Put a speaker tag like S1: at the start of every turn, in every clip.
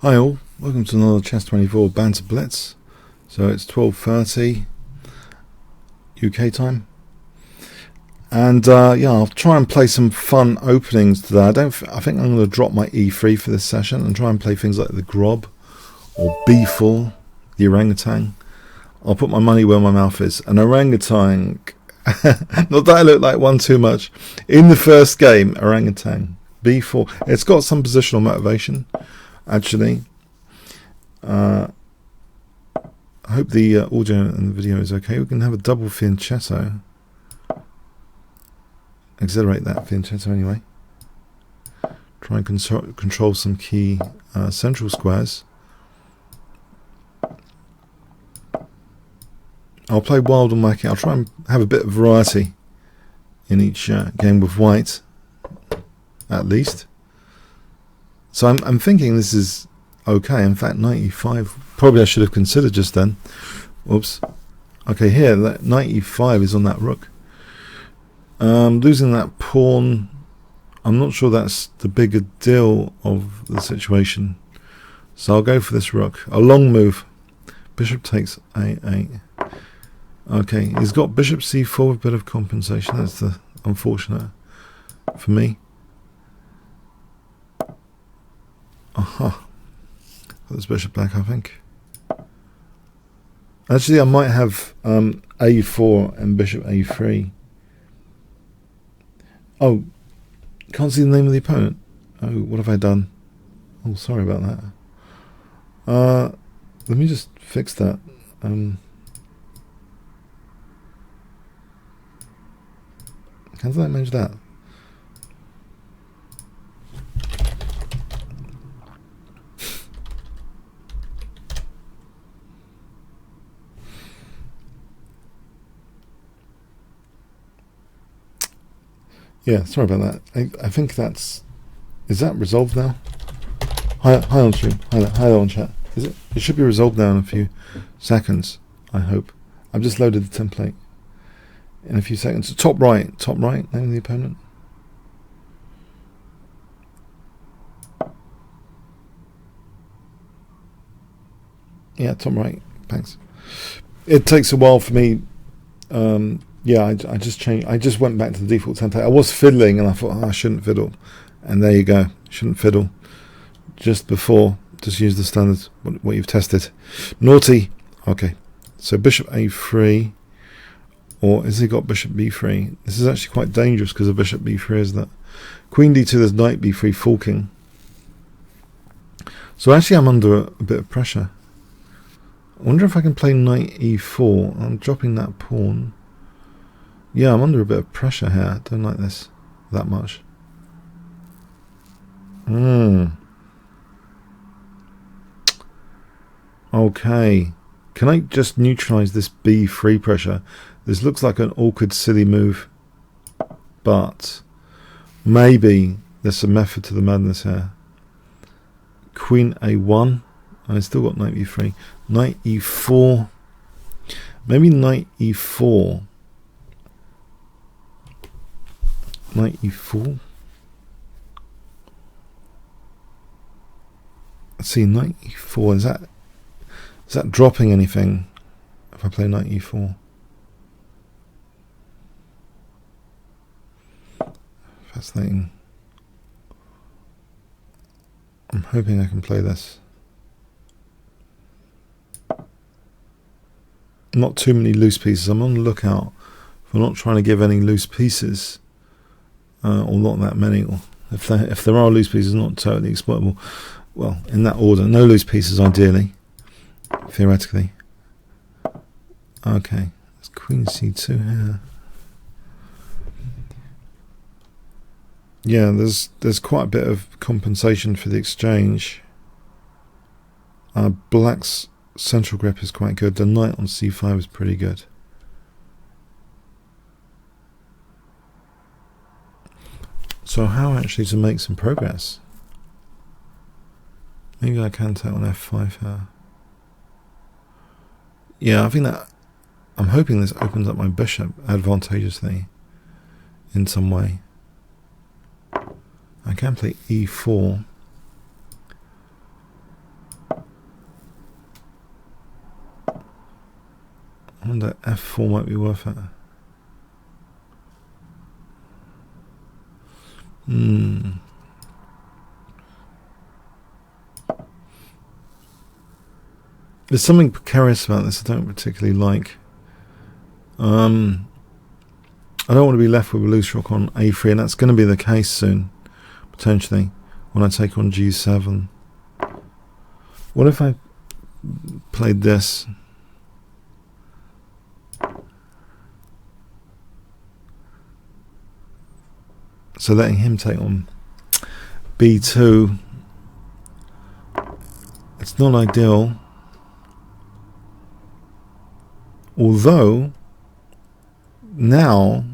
S1: Hi all, welcome to another Chess 24 Banter Blitz. So it's 12:30 UK time, and yeah, I'll try and play some fun openings today. I think I'm going to drop my E3 for this session and try and play things like the Grob or B4, the orangutan. I'll put my money where my mouth is. An orangutan, not that I look like one too much. In the first game, orangutan B4. It's got some positional motivation. Actually, I hope the audio and the video is okay. We can have a double fianchetto. Accelerate that fianchetto anyway. Try and control some key central squares. I'll play wild and wacky. I'll try and have a bit of variety in each game with white, at least. So I'm thinking this is okay. In fact, 95 probably I should have considered just then. Oops. Okay, here that 95 is on that rook. Losing that pawn, I'm not sure that's the bigger deal of the situation. So I'll go for this rook. A long move. Bishop takes a8. Okay, he's got bishop c4 with a bit of compensation. That's the unfortunate for me. Aha. Put this bishop back, I think. Actually, I might have a4 and bishop a3. Oh, can't see the name of the opponent. Oh, what have I done? Oh, sorry about that. Let me just fix that. How did I manage that? Yeah, sorry about that. I think that's... Is that resolved now? Hi on stream. Hi on chat. Is it? It should be resolved now in a few seconds, I hope. I've just loaded the template in a few seconds. Top right, name of the opponent. Yeah, top right. Thanks. It takes a while for me. Yeah, I just changed. I just went back to the default template. I was fiddling, and I thought, oh, I shouldn't fiddle. And there you go. Shouldn't fiddle. Just before, just use the standard what you've tested. Naughty. Okay. So bishop a3, or has he got bishop b3? This is actually quite dangerous because of bishop b3, isn't it? Queen d2. There's knight b3 forking. So actually, I'm under a bit of pressure. I wonder if I can play knight e4. I'm dropping that pawn. Yeah, I'm under a bit of pressure here. Don't like this that much. Okay. Can I just neutralize this b3 pressure? This looks like an awkward, silly move. But maybe there's some method to the madness here. Queen a1. I still got knight b3. Knight e4. Maybe knight e4. Knight e4. Let's see, knight e4. Is that dropping anything if I play knight e4? Fascinating. I'm hoping I can play this. Not too many loose pieces. I'm on the lookout for not trying to give any loose pieces. Or not that many, or if there are loose pieces, not totally exploitable. Well, in that order, no loose pieces ideally, theoretically. Okay, it's queen c2 here. Yeah, there's quite a bit of compensation for the exchange. Black's central grip is quite good. The knight on c5 is pretty good. So how actually to make some progress? Maybe I can take on f5 here. Yeah, I think that I'm hoping this opens up my bishop advantageously in some way. I can play e4. I wonder f4 might be worth it. There's something precarious about this I don't particularly like. I don't want to be left with a loose rook on a3, and that's going to be the case soon, potentially, when I take on g7. What if I played this? So letting him take on b2. It's not ideal. Although, now,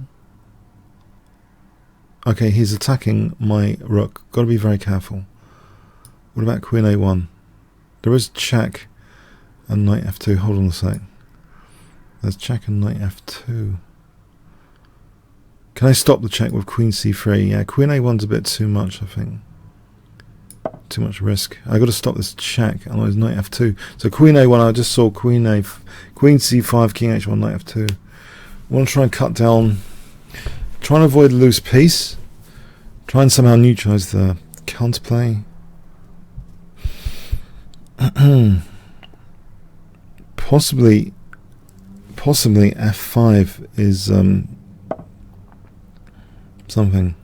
S1: okay, he's attacking my rook. Got to be very careful. What about queen a1? There is check and knight f2. Hold on a sec. There's check and knight f2. Can I stop the check with queen c3? Yeah, queen a1's a bit too much, I think. Too much risk. I got to stop this check, otherwise knight f2. So queen a1, I just saw queen c5, king h1, knight f2. I want to try and cut down, try and avoid a loose piece, try and somehow neutralize the counterplay. Possibly f5 is something.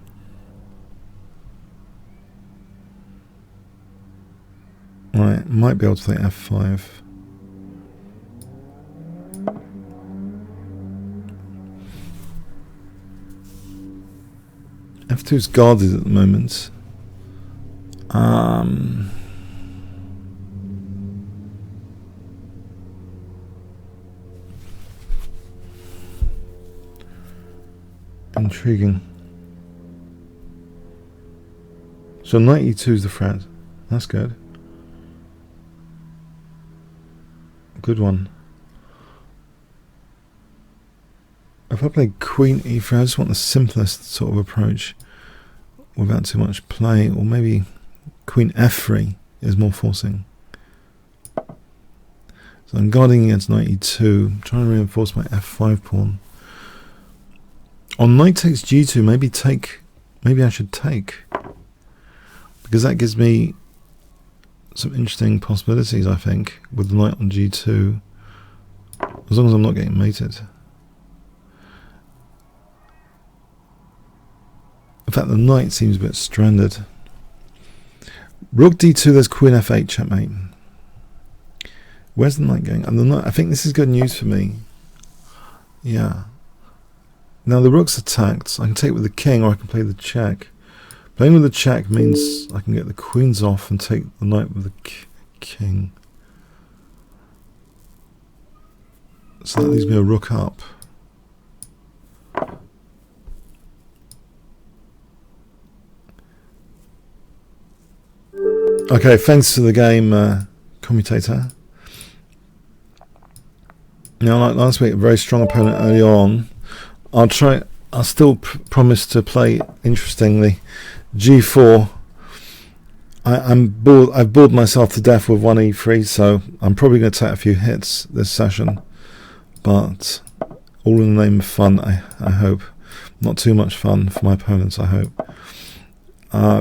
S1: Right, might be able to play f5. f2 is guarded at the moment. Intriguing. So knight e2 is the threat. That's good. Good one. If I play queen e3, I just want the simplest sort of approach without too much play, or maybe queen f3 is more forcing. So I'm guarding against knight e2, trying to reinforce my f5 pawn. On knight takes g2, maybe I should take, because that gives me some interesting possibilities, I think, with the knight on g2, as long as I'm not getting mated. In fact, the knight seems a bit stranded. Rook d2, there's queen f8, checkmate. Where's the knight going? And the knight, I think this is good news for me. Yeah. Now the rook's attacked. I can take with the king, or I can play the check. Playing with the check means I can get the queens off and take the knight with the king. So that leaves me a rook up. Okay, thanks to the game, commutator. Now, like last week, a very strong opponent early on. I'll still promise to play interestingly. G4. I'm bored. I've bored myself to death with 1e3, so I'm probably going to take a few hits this session, but all in the name of fun. I hope not too much fun for my opponents. I hope.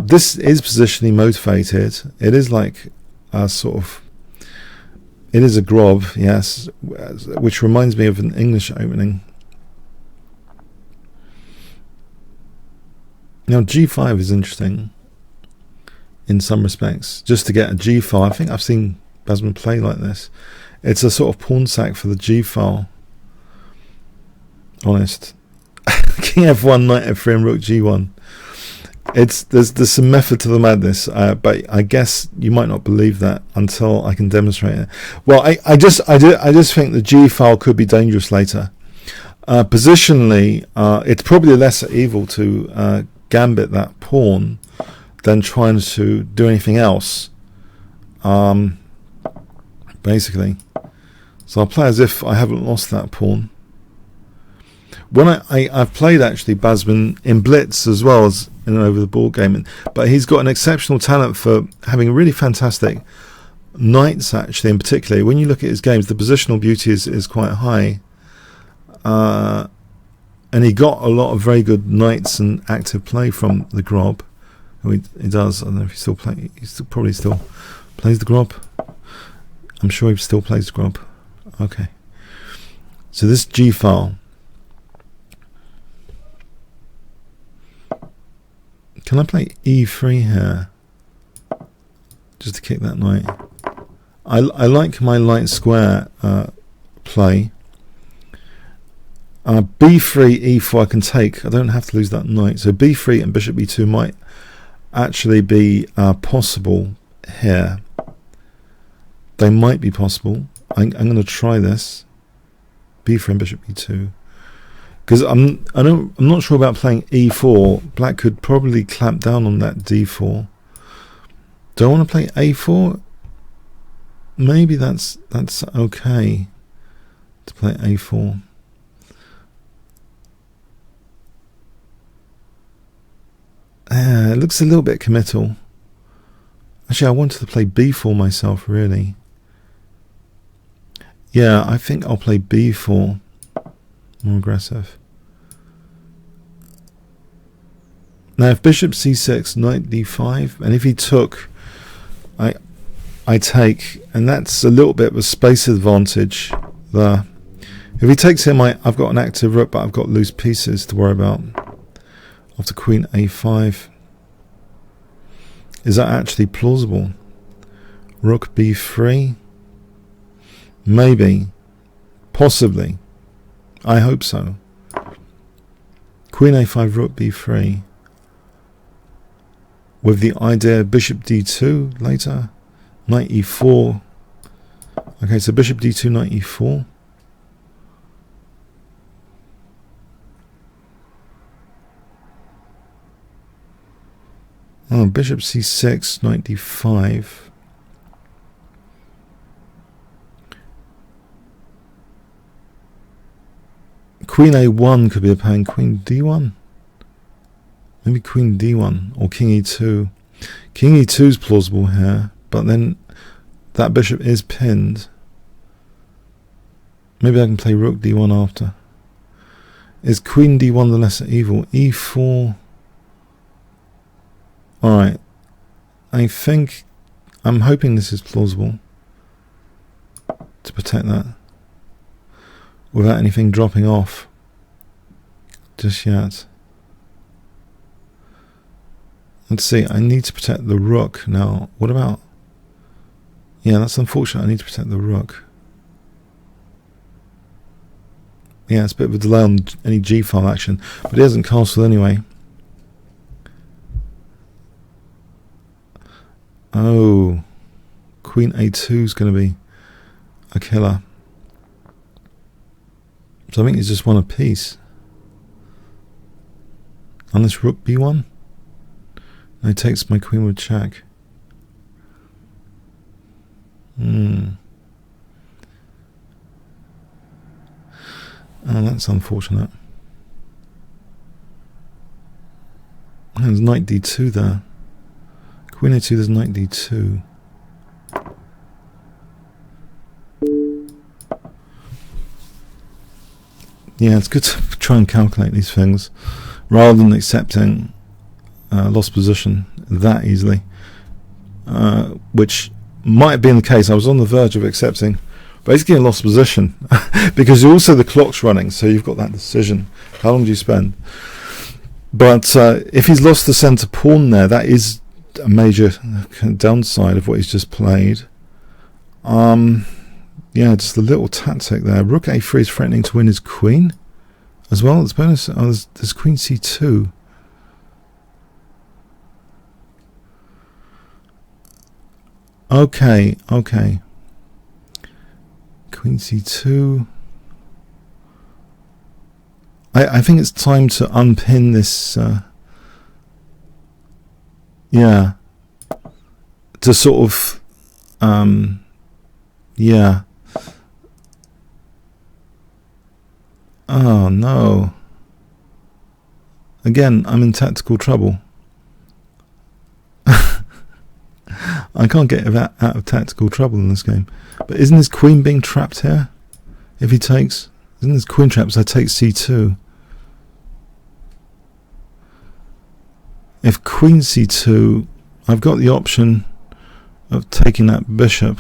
S1: This is positionally motivated. It is like a sort of. It is a grob, yes, which reminds me of an English opening. Now g5 is interesting in some respects. Just to get a g file, I think I've seen Basman play like this. It's a sort of pawn sack for the g file. Honest. King f1, knight f3, and rook g1. There's some method to the madness, but I guess you might not believe that until I can demonstrate it. Well, I just think the g file could be dangerous later. Positionally, it's probably lesser evil to gambit that pawn than trying to do anything else, basically. So I'll play as if I haven't lost that pawn. When I've played actually Basman in Blitz as well as in an over the board game, but he's got an exceptional talent for having really fantastic knights actually. In particular, when you look at his games, the positional beauty is quite high. and he got a lot of very good knights and active play from the Grob. He does. I don't know if he still plays. Probably still plays the Grob. I'm sure he still plays the Grob. Okay. So this G file. Can I play E3 here? Just to kick that knight. I like my light square play. B3, E4 I can take. I don't have to lose that knight. So B3 and bishop B2 might actually be possible here. They might be possible. I'm going to try this. B3 and bishop B2. Because I'm not sure about playing E4. Black could probably clamp down on that D4. Do I want to play A4? Maybe that's okay to play A4. It looks a little bit committal. Actually, I wanted to play B4 myself, really. Yeah, I think I'll play B4. More aggressive. Now, if bishop C6, knight D5, and if he took, I take, and that's a little bit of a space advantage there. If he takes him, I've got an active rook, but I've got loose pieces to worry about. After queen A5. Is that actually plausible? Rook B3? Maybe. Possibly. I hope so. Queen A5, rook B3. With the idea of bishop D2 later. Knight E4. Okay, so bishop D2, knight E4. Oh, bishop C6, knight D5. Queen A1 could be a pain. Queen D1? Maybe queen D1 or king E2. King E2 is plausible here, but then that bishop is pinned. Maybe I can play rook D1 after. Is queen D1 the lesser evil? E4. Alright. I'm hoping this is plausible to protect that without anything dropping off just yet. Let's see, I need to protect the rook now. What about... Yeah, that's unfortunate. I need to protect the rook. Yeah, it's a bit of a delay on any G-file action, but he hasn't castled anyway. Oh, queen A2 is going to be a killer. So I think he's just won a piece. Unless rook B1. And he takes my queen with check. Oh, that's unfortunate. There's knight D2 there. Queen A2, there's knight D2. Yeah, it's good to try and calculate these things rather than accepting lost position that easily, which might have been the case. I was on the verge of accepting basically a lost position because also the clock's running, so you've got that decision. How long do you spend? But if he's lost the centre pawn there, that is a major downside of what he's just played. Yeah, just a little tactic there. Rook A3 is threatening to win his queen as well. It's bonus. Oh, there's queen C2. Okay. Queen C2. I think it's time to unpin this. Yeah. To sort of. Yeah. Oh no. Again, I'm in tactical trouble. I can't get out of tactical trouble in this game. But isn't his queen being trapped here? If he takes... Isn't this queen traps? I take c2. If queen c2, I've got the option of taking that bishop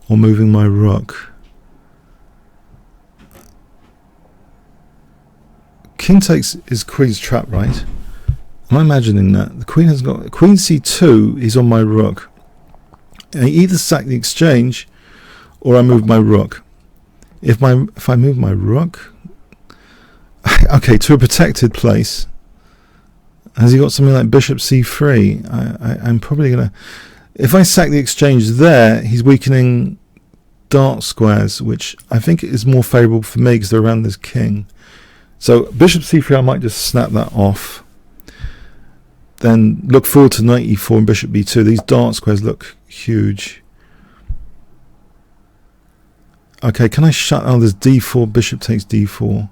S1: or moving my rook. King takes is queen's trap, right? Am I imagining that? The queen has got queen c2 is on my rook. I either sack the exchange or I move my rook. If I move my rook, okay, to a protected place. Has he got something like bishop c3? I'm probably gonna. If I sack the exchange there, he's weakening dark squares, which I think is more favourable for me because they're around this king. So bishop c3, I might just snap that off. Then look forward to knight e4 and bishop b2. These dark squares look huge. Okay, can I shut? Oh, there's d4. Bishop takes d4.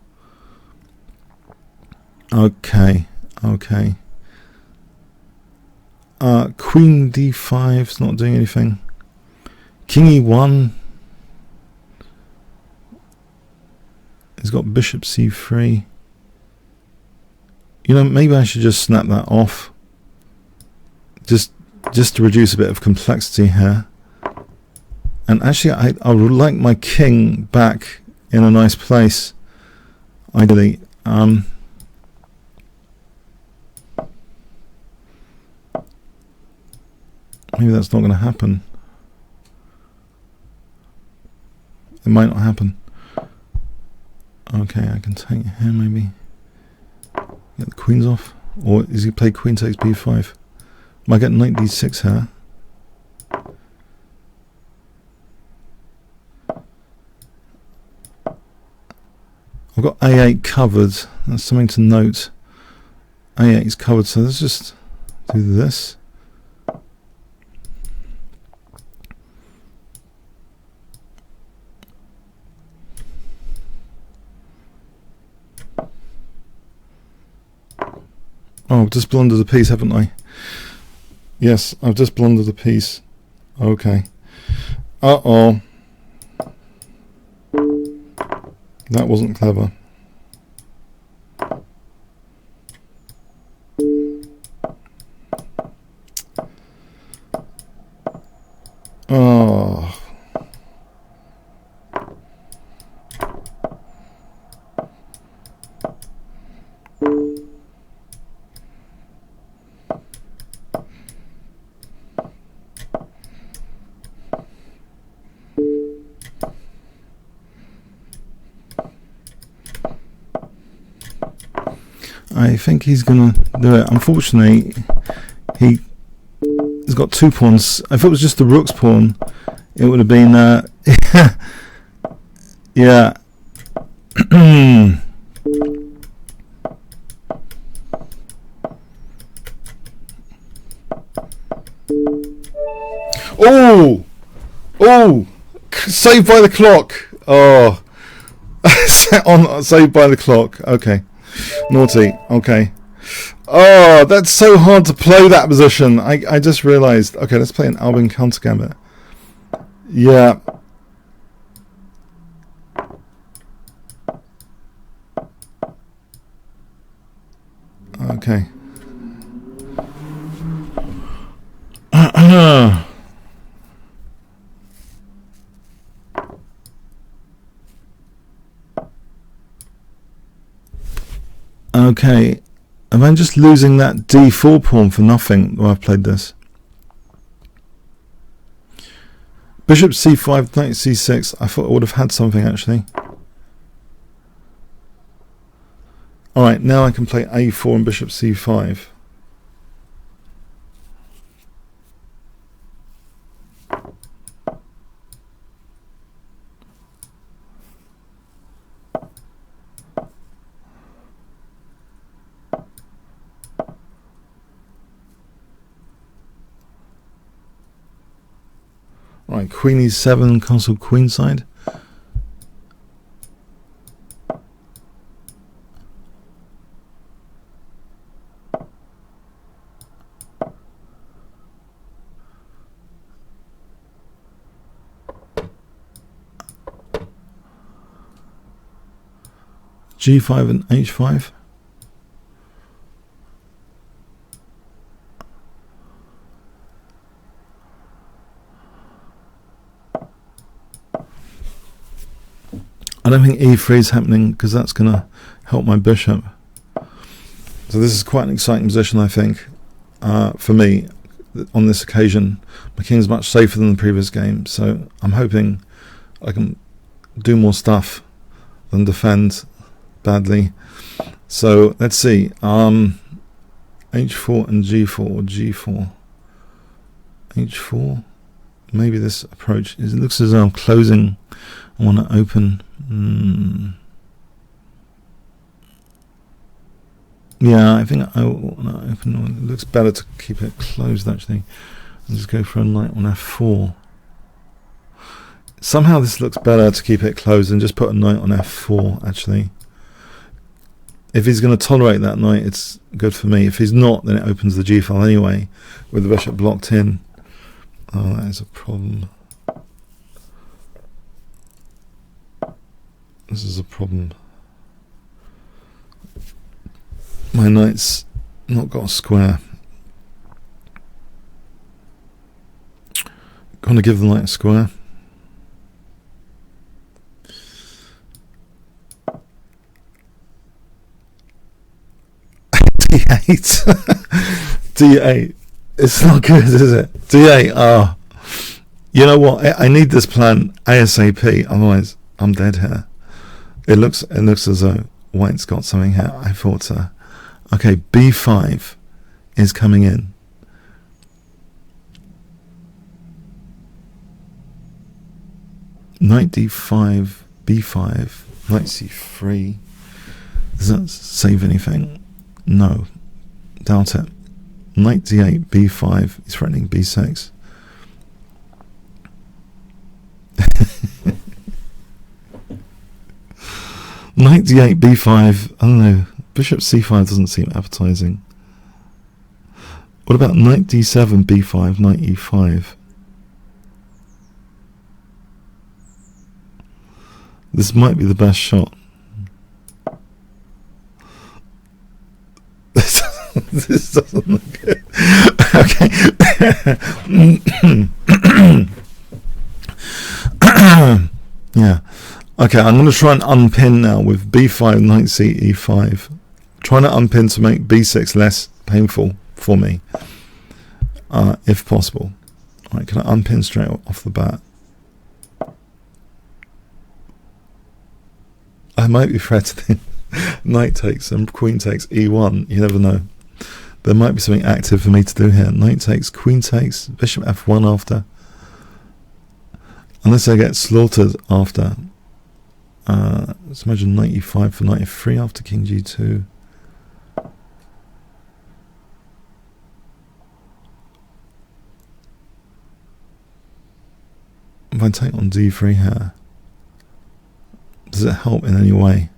S1: Okay. Okay. Queen d5 is not doing anything. King e1. He's got bishop c3. You know, maybe I should just snap that off. Just to reduce a bit of complexity here. And actually, I would like my king back in a nice place. Ideally. Maybe that's not going to happen. It might not happen. Okay, I can take here maybe. Get the queens off. Or is he play queen takes b5? Might get knight d6 here. I've got a8 covered. That's something to note. a8 is covered, so let's just do this. Oh, I've just blundered a piece, haven't I? Yes, I've just blundered a piece. Okay. Uh-oh. That wasn't clever. Oh. I think he's gonna do it. Unfortunately, he's got 2 pawns. If it was just the rook's pawn, it would have been yeah. Oh, saved by the clock. Oh, saved by the clock. Okay. Naughty. Okay. Oh, that's so hard to play that position. I just realised. Okay, let's play an Alban counter gambit. Yeah. Okay. Okay, am I just losing that d4 pawn for nothing while I've played this? Bishop c5, knight c6. I thought I would have had something actually. Alright, now I can play a4 and bishop c5. Right, queen e7, castle queenside. G5 and H5. I don't think E3 is happening because that's going to help my bishop. So this is quite an exciting position, I think, for me on this occasion. My king's much safer than the previous game, so I'm hoping I can do more stuff than defend badly. So let's see, H4 and G4, or G4, H4. Maybe this approach it looks as though I'm closing. I want to open. Yeah, I think I want to open. It looks better to keep it closed, actually. I'll just go for a knight on F4. Somehow this looks better to keep it closed and just put a knight on F4, actually. If he's going to tolerate that knight, it's good for me. If he's not, then it opens the G file anyway, with the bishop blocked in. Oh, that is a problem. This is a problem. My knight's not got a square. Going to give the knight a square. D8. D8. It's not good, is it? D8. Ah. You know what? I need this plan ASAP. Otherwise, I'm dead here. It looks as though white's got something here. I thought so. Okay, B5 is coming in. Knight D5, B5, knight C3. Does that save anything? No. Doubt it. Knight D8, B5. He's threatening B6. Knight D8, B5. I don't know. Bishop C5 doesn't seem appetizing. What about knight D7, B5, knight E5? This might be the best shot. This doesn't look good. Okay. Yeah. Okay, I'm going to try and unpin now with B5, knight C, E5. Trying to unpin to make B6 less painful for me, if possible. Alright, can I unpin straight off the bat? I might be threatening. Knight takes and queen takes E1. You never know. There might be something active for me to do here. Knight takes, queen takes, bishop F1 after. Unless I get slaughtered after. Let's imagine knight E5 for knight F3 after king G2. If I take on D3 here, does it help in any way?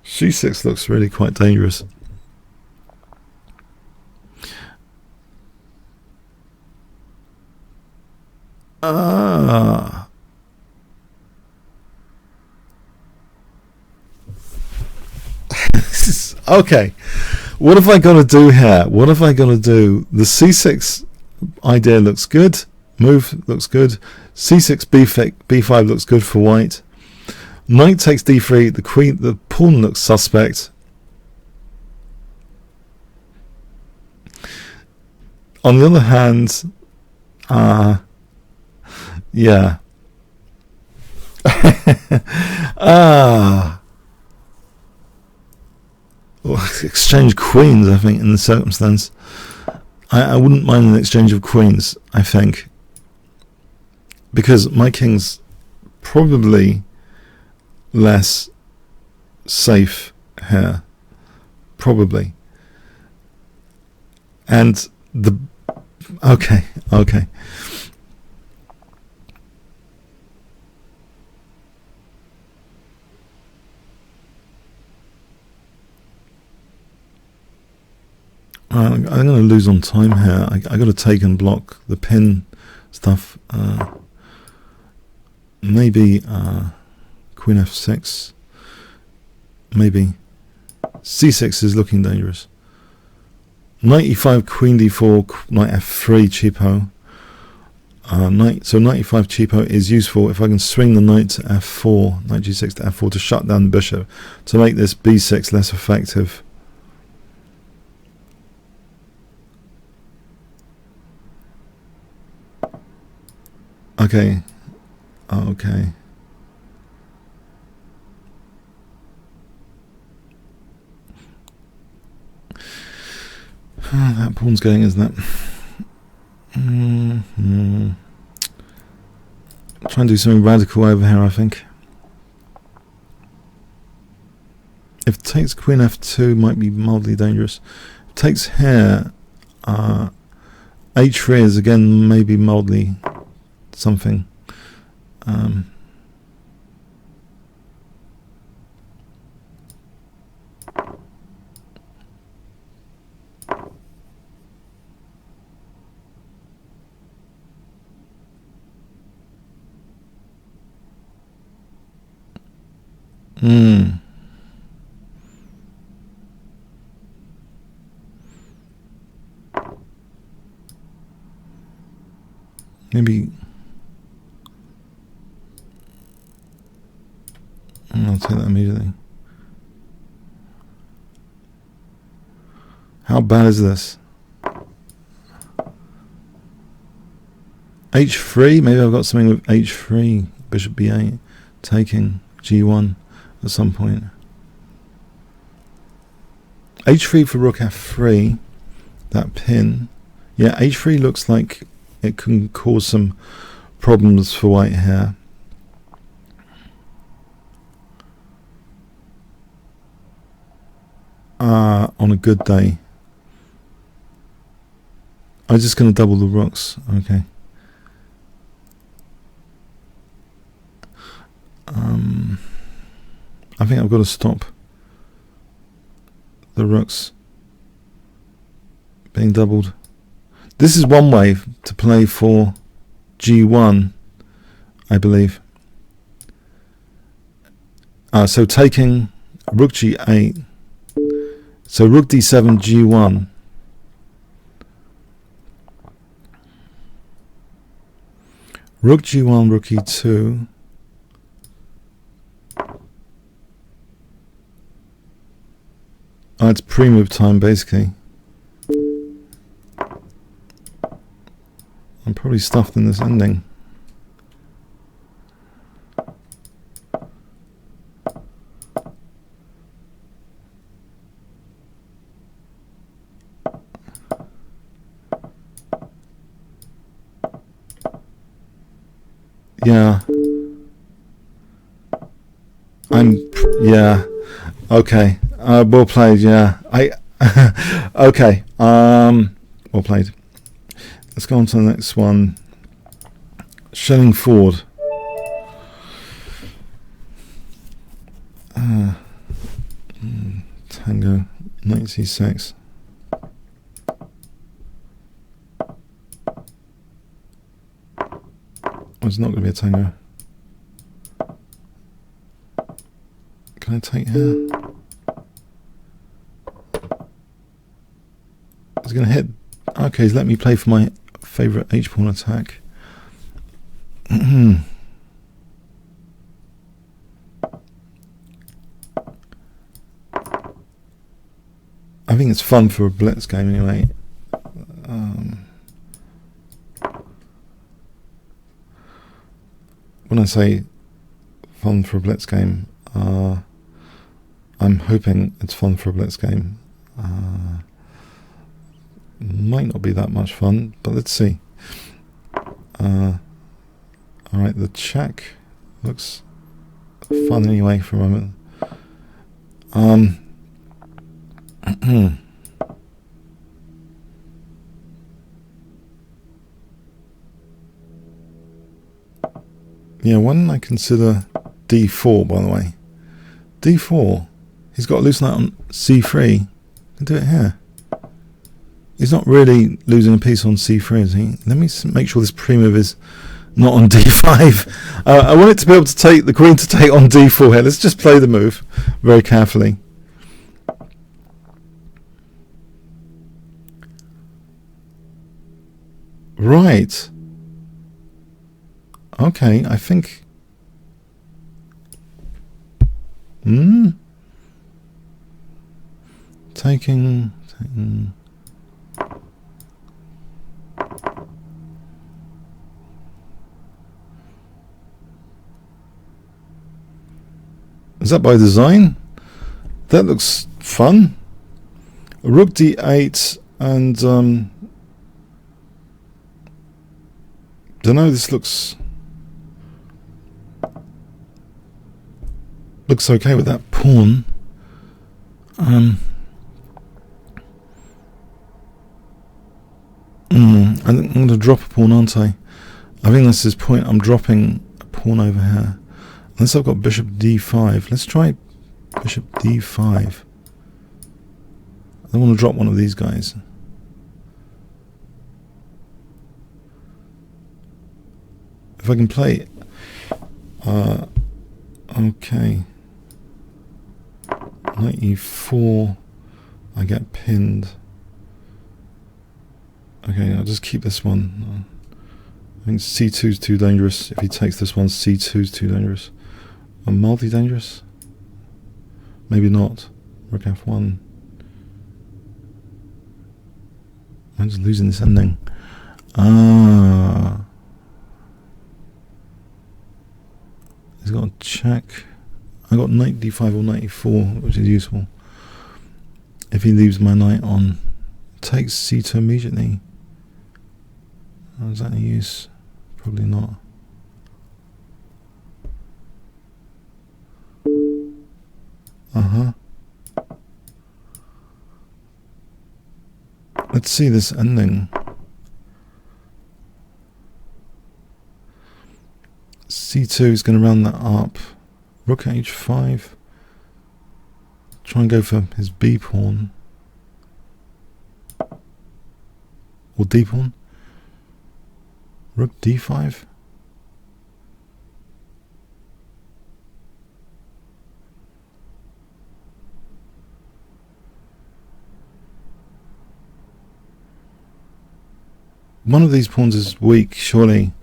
S1: C6 looks really quite dangerous. Okay, what have I got to do here? What have I got to do? The C6 idea looks good. Move looks good. C6 B5 looks good for white. Knight takes D3. The pawn looks suspect. On the other hand, yeah. Exchange queens, I think, in the circumstance. I wouldn't mind an exchange of queens, I think. Because my king's probably less safe here. Probably. And the... Okay. I'm going to lose on time here. I got to take and block the pin stuff. Maybe Queen F6. Maybe C6 is looking dangerous. Knight E5, Queen D4, Knight F3, cheapo. So Knight E5 cheapo is useful if I can swing the knight to F4, Knight G6 to F4 to shut down the bishop, to make this B6 less effective. Okay. Okay. That pawn's going, isn't it? Try and do something radical over here, I think. If it takes Queen F2, might be mildly dangerous. If it takes here, H3 is again maybe mildly something. Maybe I'll take that immediately. How bad is this? H3? Maybe I've got something with H3, Bishop B8, taking G1 at some point. H3 for Rook F3, that pin. Yeah, H3 looks like it can cause some problems for white here. On a good day. I'm just going to double the rooks. Okay. I think I've got to stop the rooks being doubled. This is one way to play for G1, I believe. So taking Rook G8. So Rook D7, G1. Rook G1, Rook E2. It's pre-move time, basically. I'm probably stuffed in this ending. Yeah. Yeah. Okay. Well played, yeah. Okay. Well played. Let's go on to the next one. Shelling Ford. Tango, Knight C6. It's not going to be a tango. Can I take here? It's going to hit. Okay, he's let me play for my favourite H-pawn attack. I think it's fun for a blitz game anyway. When I say fun for a blitz game, I'm hoping it's fun for a blitz game. Might not be that much fun, but let's see. Alright, the check looks fun anyway for a moment. Yeah, why didn't I consider D4, by the way? D4. He's got a loose knight on C3. I can do it here. He's not really losing a piece on c3, is he? Let me make sure this pre-move is not on d5. I want it to be able to take the queen to take on d4 here. Let's just play the move very carefully. Right. Okay, I think... Taking... Is that by design? That looks fun. Rook d8 and don't know, this looks okay with that pawn. I think I'm going to drop a pawn, aren't I? I think that's his point. I'm dropping a pawn over here. Unless I've got bishop d5. Let's try bishop d5. I want to drop one of these guys. If I can play... okay. Knight e4. I get pinned. Okay, I'll just keep this one. I think c2 is too dangerous. If he takes this one, c2 is too dangerous. Multi-dangerous? Maybe not. Rook f1. I'm just losing this ending. He's got a check. I got knight d5 or knight e4, which is useful. If he leaves my knight on, takes c2 immediately. Is that any use? Probably not. Let's see this ending. c2 is going to round that up. Rook h5. Try and go for his b pawn. Or d pawn. Rook d5. One of these pawns is weak, surely.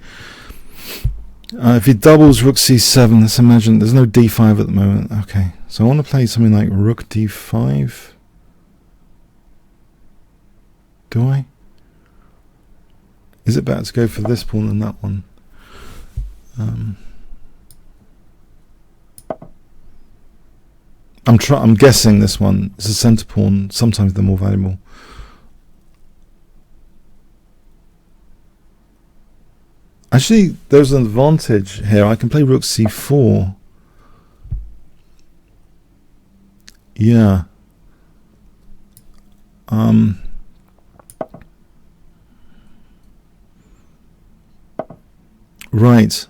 S1: If he doubles rook c7, let's imagine there's no d5 at the moment. Okay, so I want to play something like rook d5. Do I? Is it better to go for this pawn than that one? I'm guessing this one is a center pawn. Sometimes they're more valuable. Actually, there's an advantage here. I can play rook c4. Yeah. Right.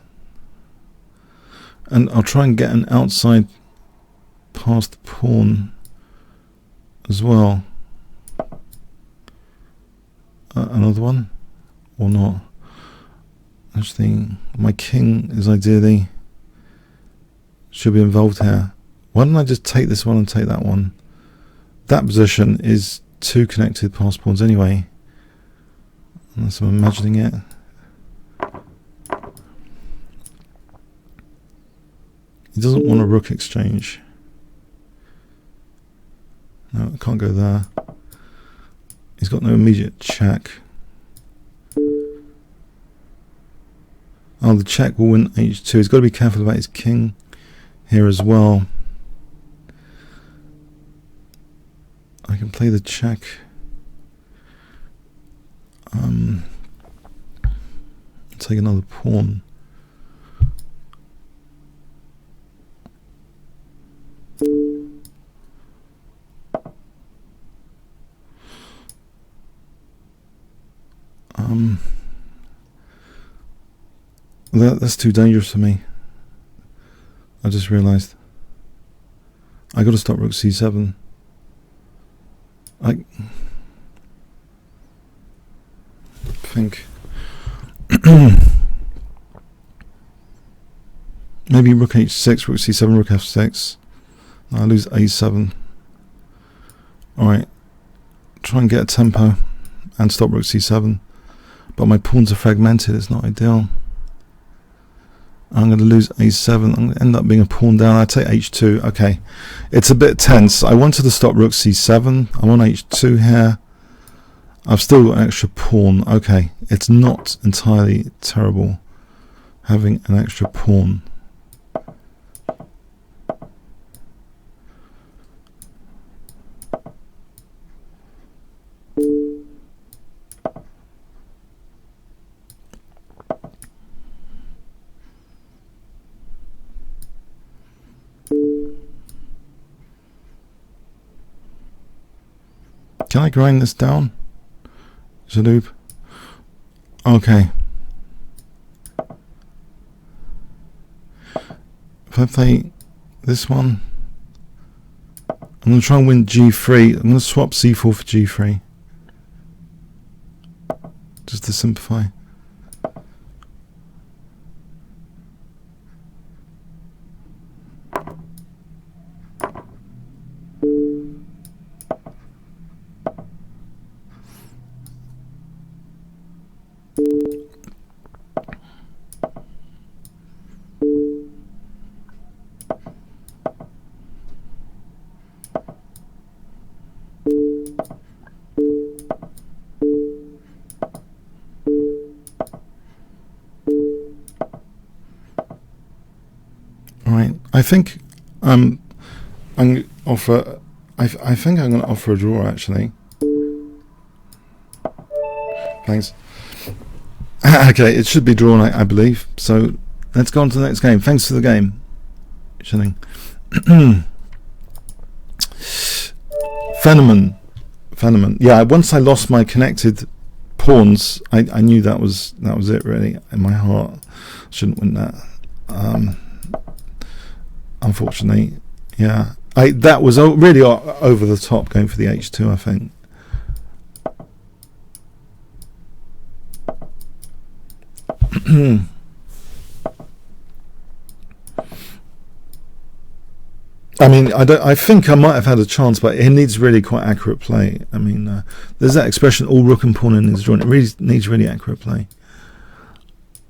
S1: And I'll try and get an outside passed pawn as well. Another one? Or not? Actually, my king is ideally should be involved here. Why don't I just take this one and take that one? That position is two connected passed pawns anyway. Unless I'm imagining it. He doesn't want a rook exchange. No, I can't go there. He's got no immediate check. Oh, the check will win h2. He's got to be careful about his king here as well. I can play the check. Take another pawn. That's too dangerous for me. I just realised. I got to stop rook c7. think. Maybe rook h6, rook c7, rook f6. I lose a7. Alright. Try and get a tempo and stop rook c7. But my pawns are fragmented, it's not ideal. I'm going to lose a7. I'm going to end up being a pawn down. I take h2. Okay. It's a bit tense. I wanted to stop rook c7. I'm on h2 here. I've still got an extra pawn. Okay. It's not entirely terrible having an extra pawn. Can I grind this down? Zaloop. Okay. If I play this one, I'm going to try and win g3. I'm going to swap c4 for g3. Just to simplify. I think I'm going to offer. I think I'm going to offer a draw actually. Thanks. Okay, it should be drawn, I believe. So let's go on to the next game. Thanks for the game. Shilling. Phenomenon. Yeah, once I lost my connected pawns, I knew that was it really. In my heart, shouldn't win that. Unfortunately, yeah. That was really over the top going for the h2, I think. I mean, I think I might have had a chance, but it needs really quite accurate play. I mean, there's that expression, all rook and pawn in his drawing. It really needs really accurate play.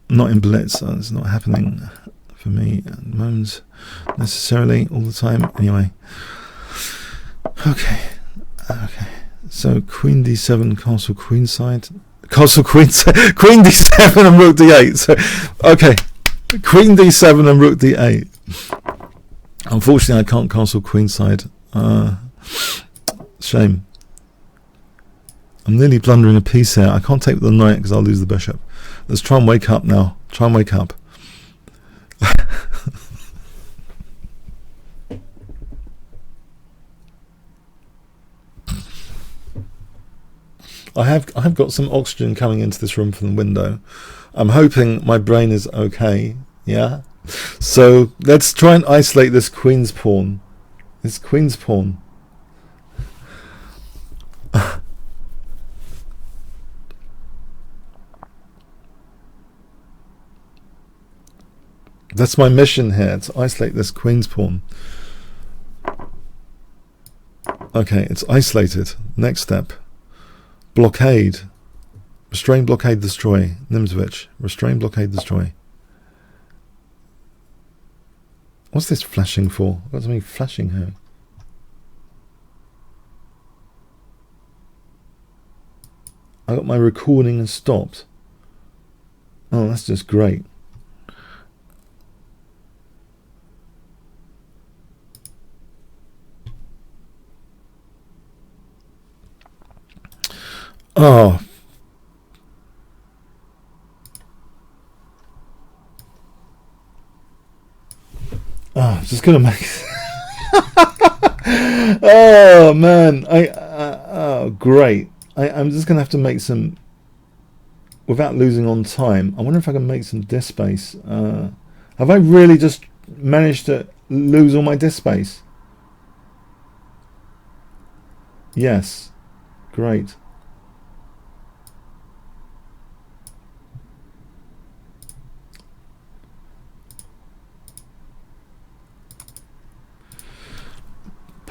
S1: Not in Blitz, so it's not happening for me at the moment necessarily all the time. Anyway, okay. So queen d7, castle queenside, queen d7 and rook d8. So okay, queen d7 and rook d8. Unfortunately, I can't castle queenside. Shame. I'm nearly blundering a piece here. I can't take the knight because I'll lose the bishop. Let's try and wake up now. Try and wake up. I've got some oxygen coming into this room from the window. I'm hoping my brain is okay. Yeah. So let's try and isolate this queen's pawn. This queen's pawn. That's my mission here, to isolate this queen's pawn. Okay, it's isolated. Next step. Blockade. Restrain, blockade, destroy. Nimzovich. Restrain, blockade, destroy. What's this flashing for? I've got something flashing here. I got my recording and stopped. Oh, that's just great. Oh. Oh, just gonna make. Oh man, oh great. I'm just gonna have to make some, without losing on time. I wonder if I can make some disk space. Have I really just managed to lose all my disk space? Yes, great.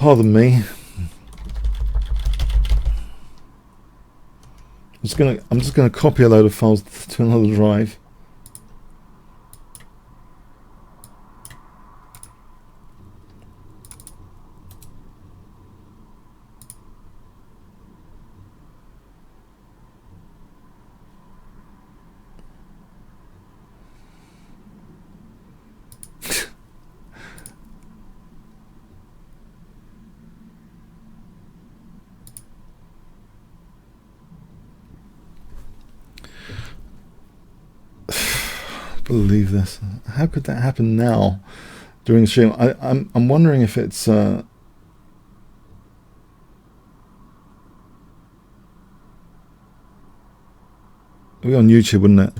S1: Pardon me. I'm just gonna copy a load of files to another drive. Believe this. How could that happen now during the stream? I'm wondering if it's it'll be on YouTube, wouldn't it?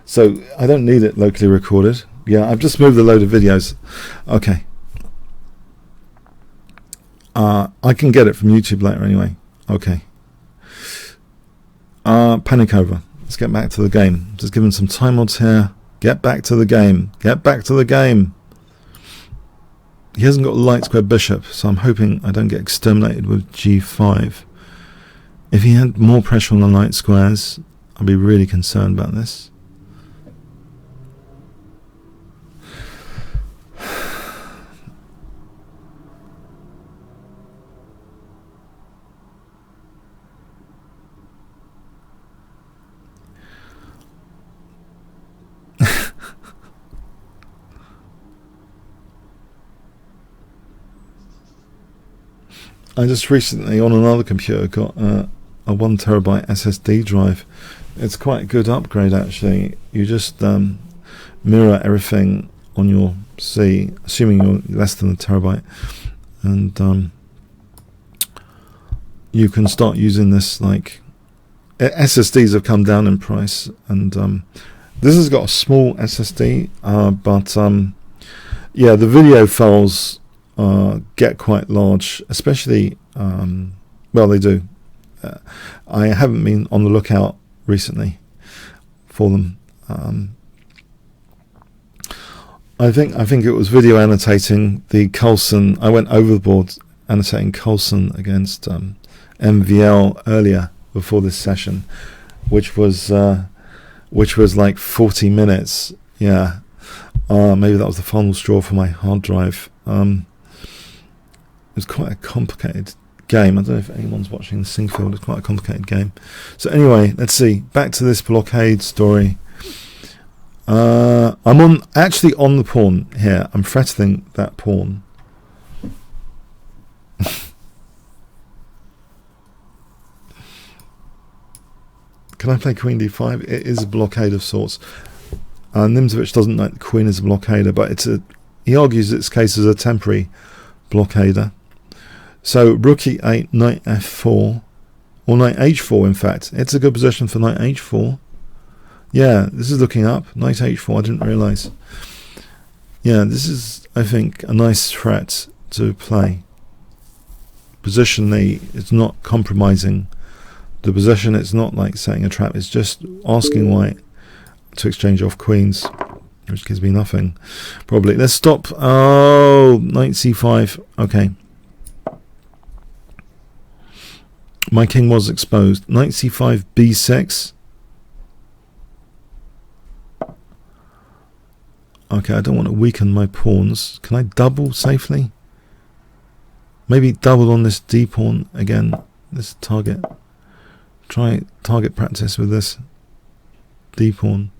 S1: So I don't need it locally recorded. Yeah, I've just moved a load of videos. Okay. I can get it from YouTube later anyway. Okay. Panic over. Let's get back to the game. Just giving some time odds here. Get back to the game. Get back to the game. He hasn't got a light square bishop, so I'm hoping I don't get exterminated with g5. If he had more pressure on the light squares, I'd be really concerned about this. I just recently on another computer got a 1 terabyte SSD drive. It's quite a good upgrade actually. You just mirror everything on your C, assuming you're less than a terabyte, and you can start using this. Like SSDs have come down in price, and this has got a small SSD, but yeah, the video files get quite large, especially well, they do. I haven't been on the lookout recently for them. I think it was video annotating the Coulson. I went overboard annotating Coulson against MVL earlier before this session, which was like 40 minutes. Yeah, maybe that was the final straw for my hard drive. It was quite a complicated game. I don't know if anyone's watching the Singfield. It's quite a complicated game. So anyway, let's see. Back to this blockade story. I'm actually on the pawn here. I'm threatening that pawn. Can I play Queen D5? It is a blockade of sorts. Nimzovich doesn't like the Queen as a blockader, but he argues its case as a temporary blockader. So rook e8, knight f4, or knight h4 in fact. It's a good position for knight h4. Yeah, this is looking up. Knight h4, I didn't realise. Yeah, this is, I think, a nice threat to play. Positionally, it's not compromising the position. It's not like setting a trap. It's just asking white to exchange off queens, which gives me nothing. Probably. Let's stop. Oh, knight c5. Okay. My king was exposed. Knight c5, b6. Okay, I don't want to weaken my pawns. Can I double safely? Maybe double on this d pawn again. This target. Try target practice with this d pawn.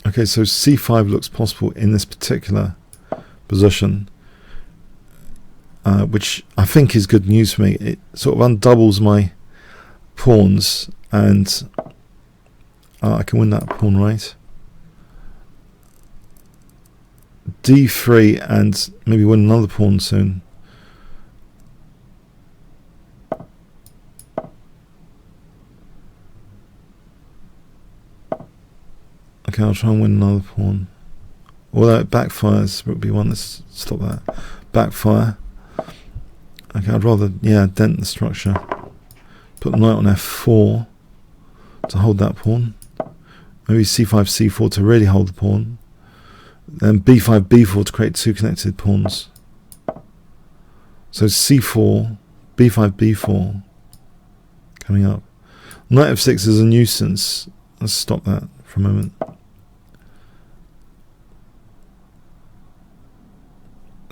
S1: Okay, so c5 looks possible in this particular position, which I think is good news for me. It sort of undoubles my pawns, and I can win that pawn right. d3 and maybe win another pawn soon. Okay, I'll try and win another pawn. Although it backfires, rook b1, let's stop that. Backfire. Okay, I'd rather, yeah, dent the structure. Put the knight on f4 to hold that pawn. Maybe c5, c4 to really hold the pawn. Then b5, b4 to create two connected pawns. So c4, b5, b4 coming up. Knight f6 is a nuisance. Let's stop that for a moment.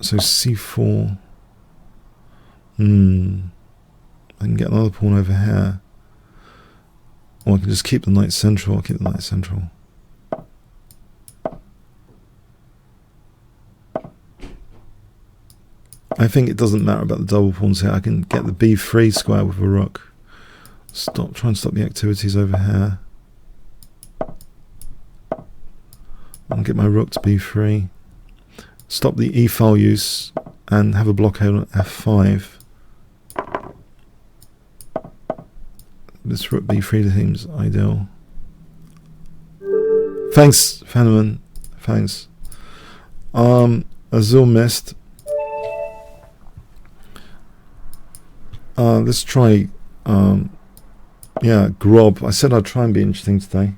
S1: So c4. I can get another pawn over here. Or I can just keep the knight central. I'll keep the knight central. I think it doesn't matter about the double pawns here. I can get the b3 square with a rook. Try and stop the activities over here. I'll get my rook to b3. Stop the e-file use and have a blockade on f5. This rook b3 seems ideal. Thanks, Fenneman. Thanks. Azul missed. Let's try. Yeah, Grob. I said I'd try and be interesting today.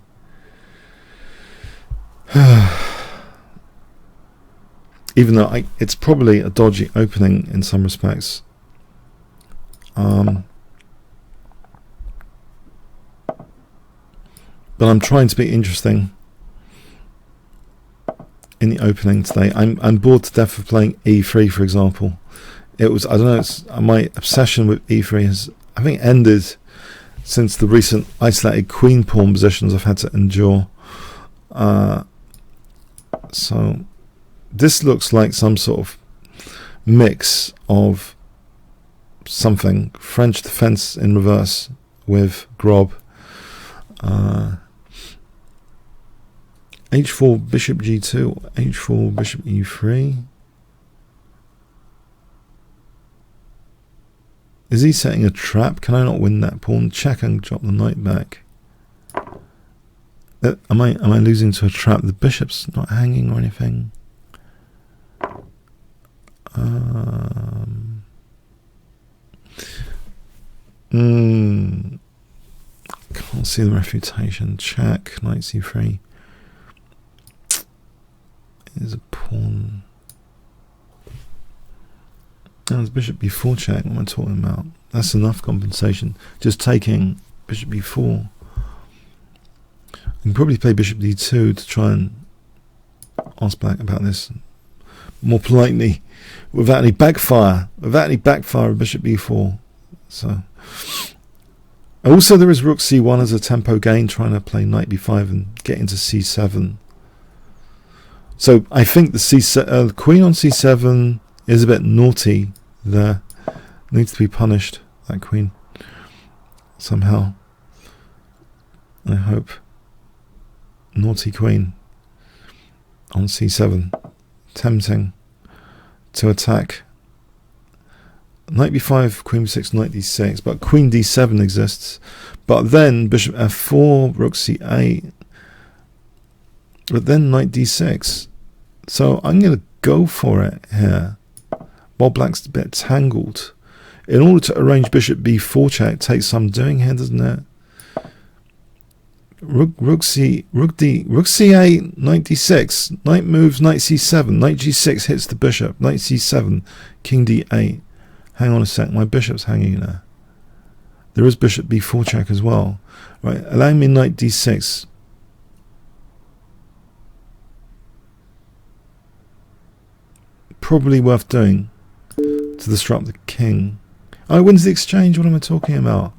S1: Even though it's probably a dodgy opening in some respects. But I'm trying to be interesting in the opening today. I'm bored to death of playing e3, for example. It was, I don't know, it's, my obsession with e3 has, I think, ended since the recent isolated queen pawn positions I've had to endure. So this looks like some sort of mix of something. French defense in reverse with Grob. H4 bishop g2, h4 bishop e3. Is he setting a trap? Can I not win that pawn? Check and drop the knight back. Am I losing to a trap? The bishop's not hanging or anything. Can't see the refutation. Check, knight c3. There's a pawn. Oh, there's bishop b4 check. What am I talking about? That's enough compensation. Just taking bishop b4. I can probably play bishop d2 to try and ask back about this more politely, without any backfire. Without any backfire of bishop b4. So, also there is rook c1 as a tempo gain, trying to play knight b5 and get into c7. So I think the queen on c7 is a bit naughty there. Needs to be punished, that queen, somehow. I hope. Naughty queen on c7. Tempting to attack. Knight b5, queen b6, knight d6. But queen d7 exists. But then bishop f4, rook c8. But then knight d6. So I'm going to go for it here. While black's a bit tangled. In order to arrange bishop b4 check, takes some doing here, doesn't it? Rook c8, knight d6. Knight moves, knight c7. Knight g6 hits the bishop. Knight c7, king d8. Hang on a sec, my bishop's hanging there. There is bishop b4 check as well. Right, allowing me knight d6. Probably worth doing to disrupt the king. Oh, it wins the exchange. What am I talking about?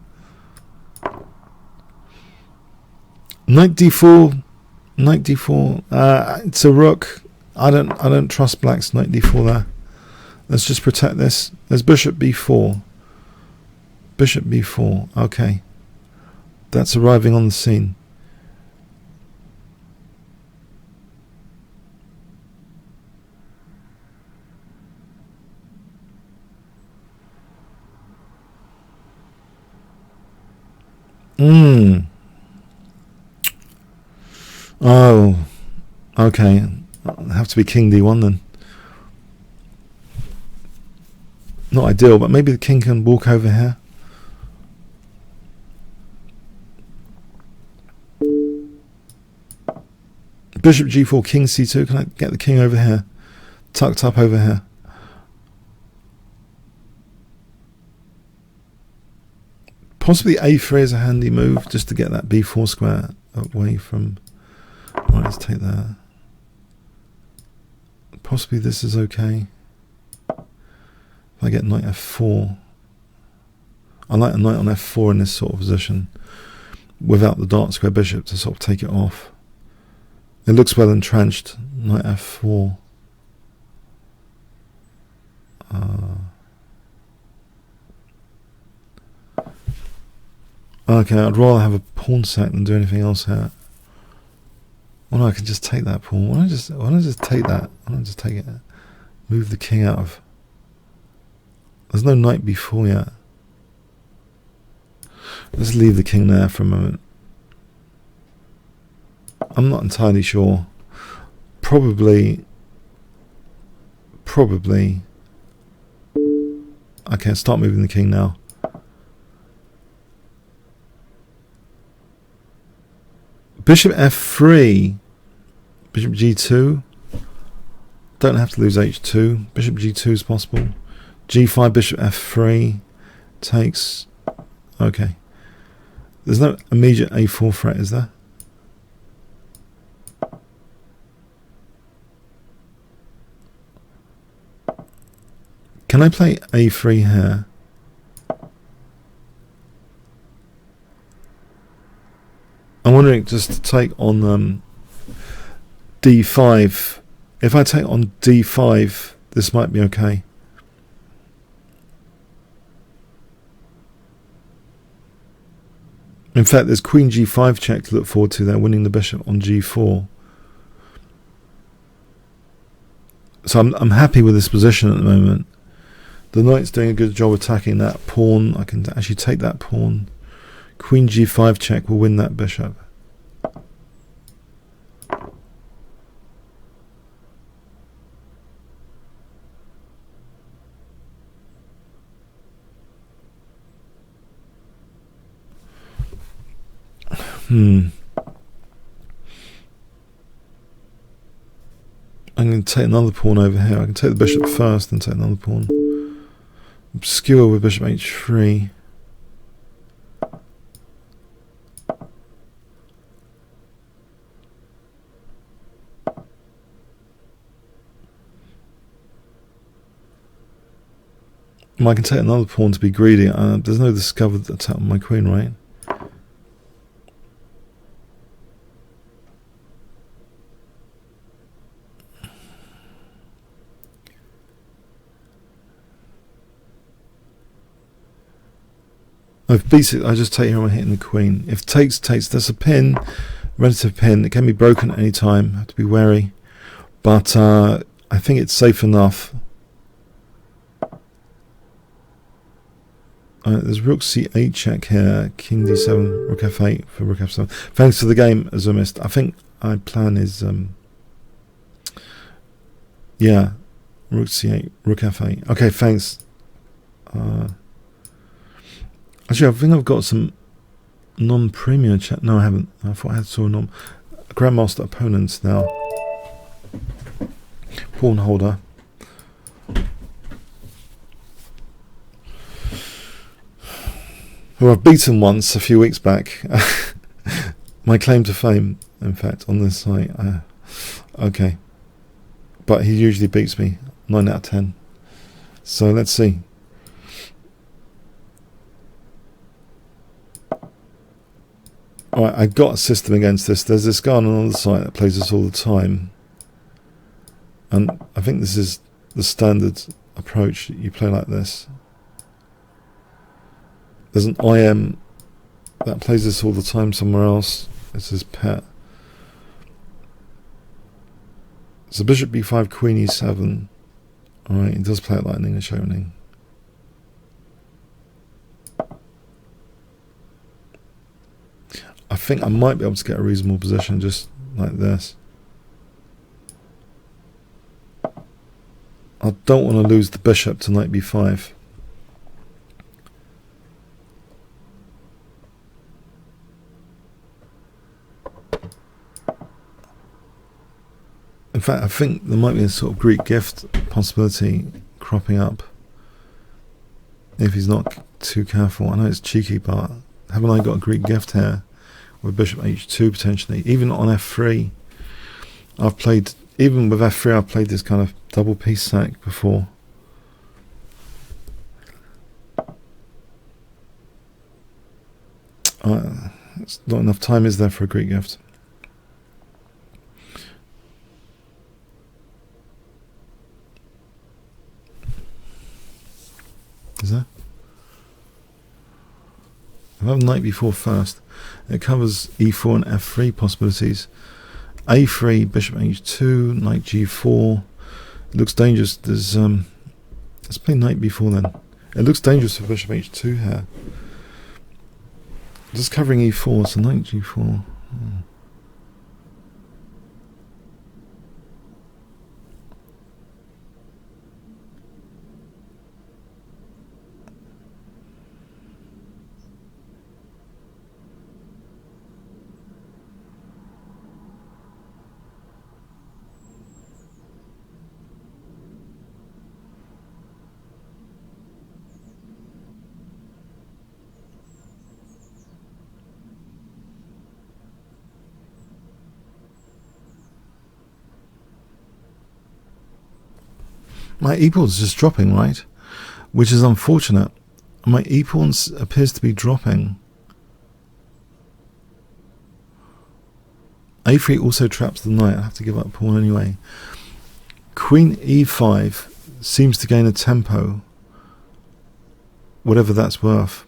S1: Knight d4. Knight d4. It's a rook. I don't trust black's knight d4 there. Let's just protect this. There's bishop b4. Bishop b4. Okay. That's arriving on the scene. Oh, okay. It'll have to be king d1 then. Not ideal, but maybe the king can walk over here. Bishop g4, king c2. Can I get the king over here? Tucked up over here. Possibly a3 is a handy move, just to get that b4 square away from... Right, let's take that. Possibly this is okay. If I get knight f4... I like a knight on f4 in this sort of position, without the dark square bishop to sort of take it off. It looks well entrenched. Knight f4. Okay, I'd rather have a pawn sack than do anything else here. Oh no, I can just take that pawn. Why don't I just take that? Why don't I just take it? Move the king out of... There's no knight b4 yet. Let's leave the king there for a moment. I'm not entirely sure. Probably. Okay, start moving the king now. Bishop f3. Bishop g2. Don't have to lose h2. Bishop g2 is possible. g5, bishop f3. Takes. Okay. There's no immediate a4 threat, is there? Can I play a3 here? I'm wondering just to take on d5. If I take on d5, this might be okay. In fact, there's queen g5 check to look forward to there, winning the bishop on g4. So I'm happy with this position at the moment. The knight's doing a good job attacking that pawn. I can actually take that pawn. Queen g5 check will win that bishop. I'm going to take another pawn over here. I can take the bishop first and take another pawn. Obscure with bishop h3. I can take another pawn to be greedy. There's no discovered attack on my queen, right? If beats it, I just take here. I'm hitting the queen. If takes, there's a pin, relative pin. It can be broken at any time. Have to be wary, but I think it's safe enough. There's rook c8 check here. King d7, rook f8 for rook f7. Thanks to the game, as I missed. I think my plan is yeah, rook c8, rook f8. Okay, thanks. Actually, I think I've got some non-premium chat. No, I haven't. I thought I had saw Grandmaster opponents now. Pawn holder. Who I've beaten once a few weeks back. My claim to fame, in fact, on this site. Okay. But he usually beats me 9 out of 10. So let's see. Alright, I've got a system against this. There's this guy on another site that plays this all the time. And I think this is the standard approach. You play like this. There's an IM that plays this all the time somewhere else. It's his pet. So bishop b5, queen e7. Alright, he does play it like an English opening. I think I might be able to get a reasonable position just like this. I don't want to lose the bishop to knight b5. In fact, I think there might be a sort of Greek gift possibility cropping up if he's not too careful. I know it's cheeky, but haven't I got a Greek gift here with bishop h2 potentially? Even on f3, I've played, even with f3, I've played this kind of double piece sack before. It's not enough time, is there, for a Greek gift? Is there? I have knight b4 first. It covers e4 and f3 possibilities. a3, bishop h2, knight g4. It looks dangerous. There's let's play knight b4 then. It looks dangerous for bishop h2 here. Just covering e4, so knight g4. My e-pawn's just dropping, right? Which is unfortunate. My e-pawn appears to be dropping. a3 also traps the knight. I have to give up pawn anyway. Queen e5 seems to gain a tempo, whatever that's worth.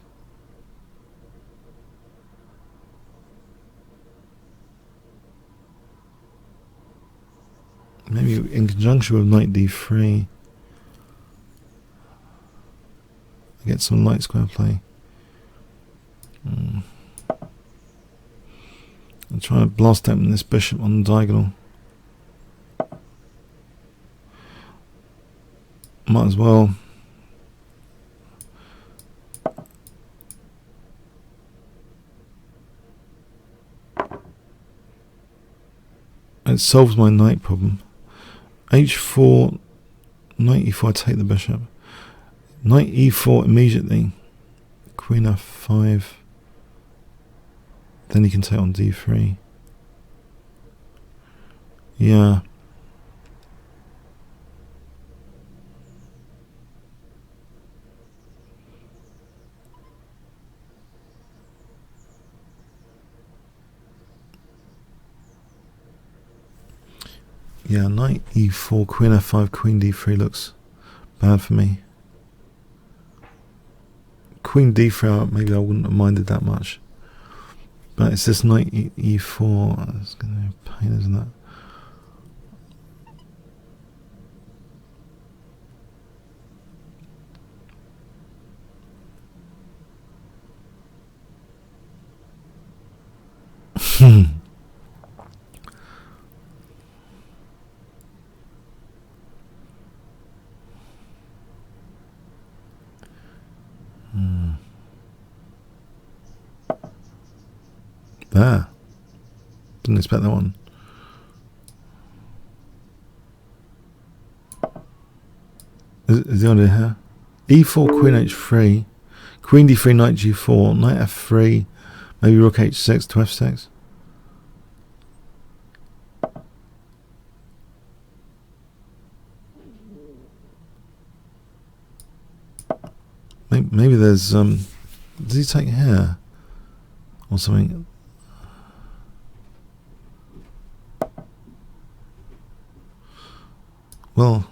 S1: Maybe in conjunction with knight d3. I get some light square play. I'm trying to blast open this bishop on the diagonal. Might as well. It solves my knight problem. h4, knight e4, I take the bishop. Knight e4 immediately. Queen f5. Then he can take on d3. Yeah. Yeah, knight e4, queen f5, queen d3 looks bad for me. Queen d3, maybe I wouldn't have minded that much. But it's this knight e4. It's going to be a pain, isn't it? There. Didn't expect that one. Is the idea here? e4, queen h3, queen d3, knight g4, knight f3, maybe rook h6 to f6. Maybe there's does he take here or something? Well,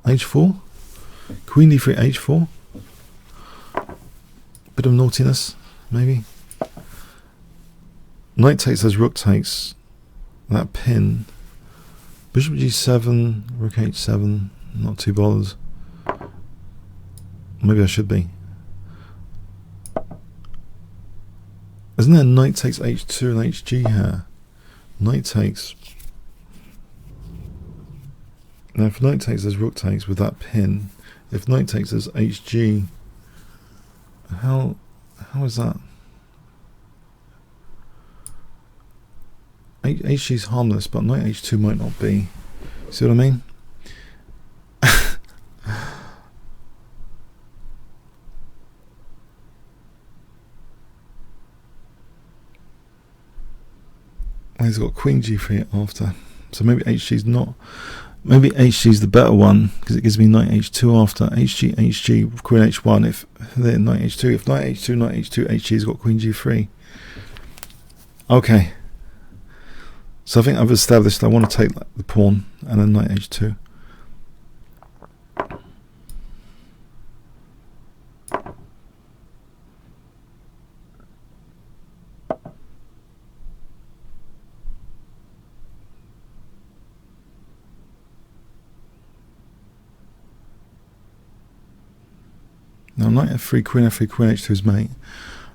S1: h4, queen d3, h4. Bit of naughtiness, maybe. Knight takes as rook takes. That pin. Bishop g7, rook h7. Not too bothered. Maybe I should be. Isn't there knight takes h2 and hg here? Knight takes. Now if knight takes as rook takes with that pin, if knight takes as hg, how is that? Hg is harmless, but knight h2 might not be. See what I mean? Well, he's got Queen G3 after, so maybe HG's not. Maybe HG's the better one because it gives me Knight H2 after HG, Queen H1. If they're Knight H2, if Knight H2, Knight H2, HG's got Queen G3. Okay. So I think I've established I want to take the pawn and then Knight H2. Now Knight F3, Queen F3, Queen H2 is mate.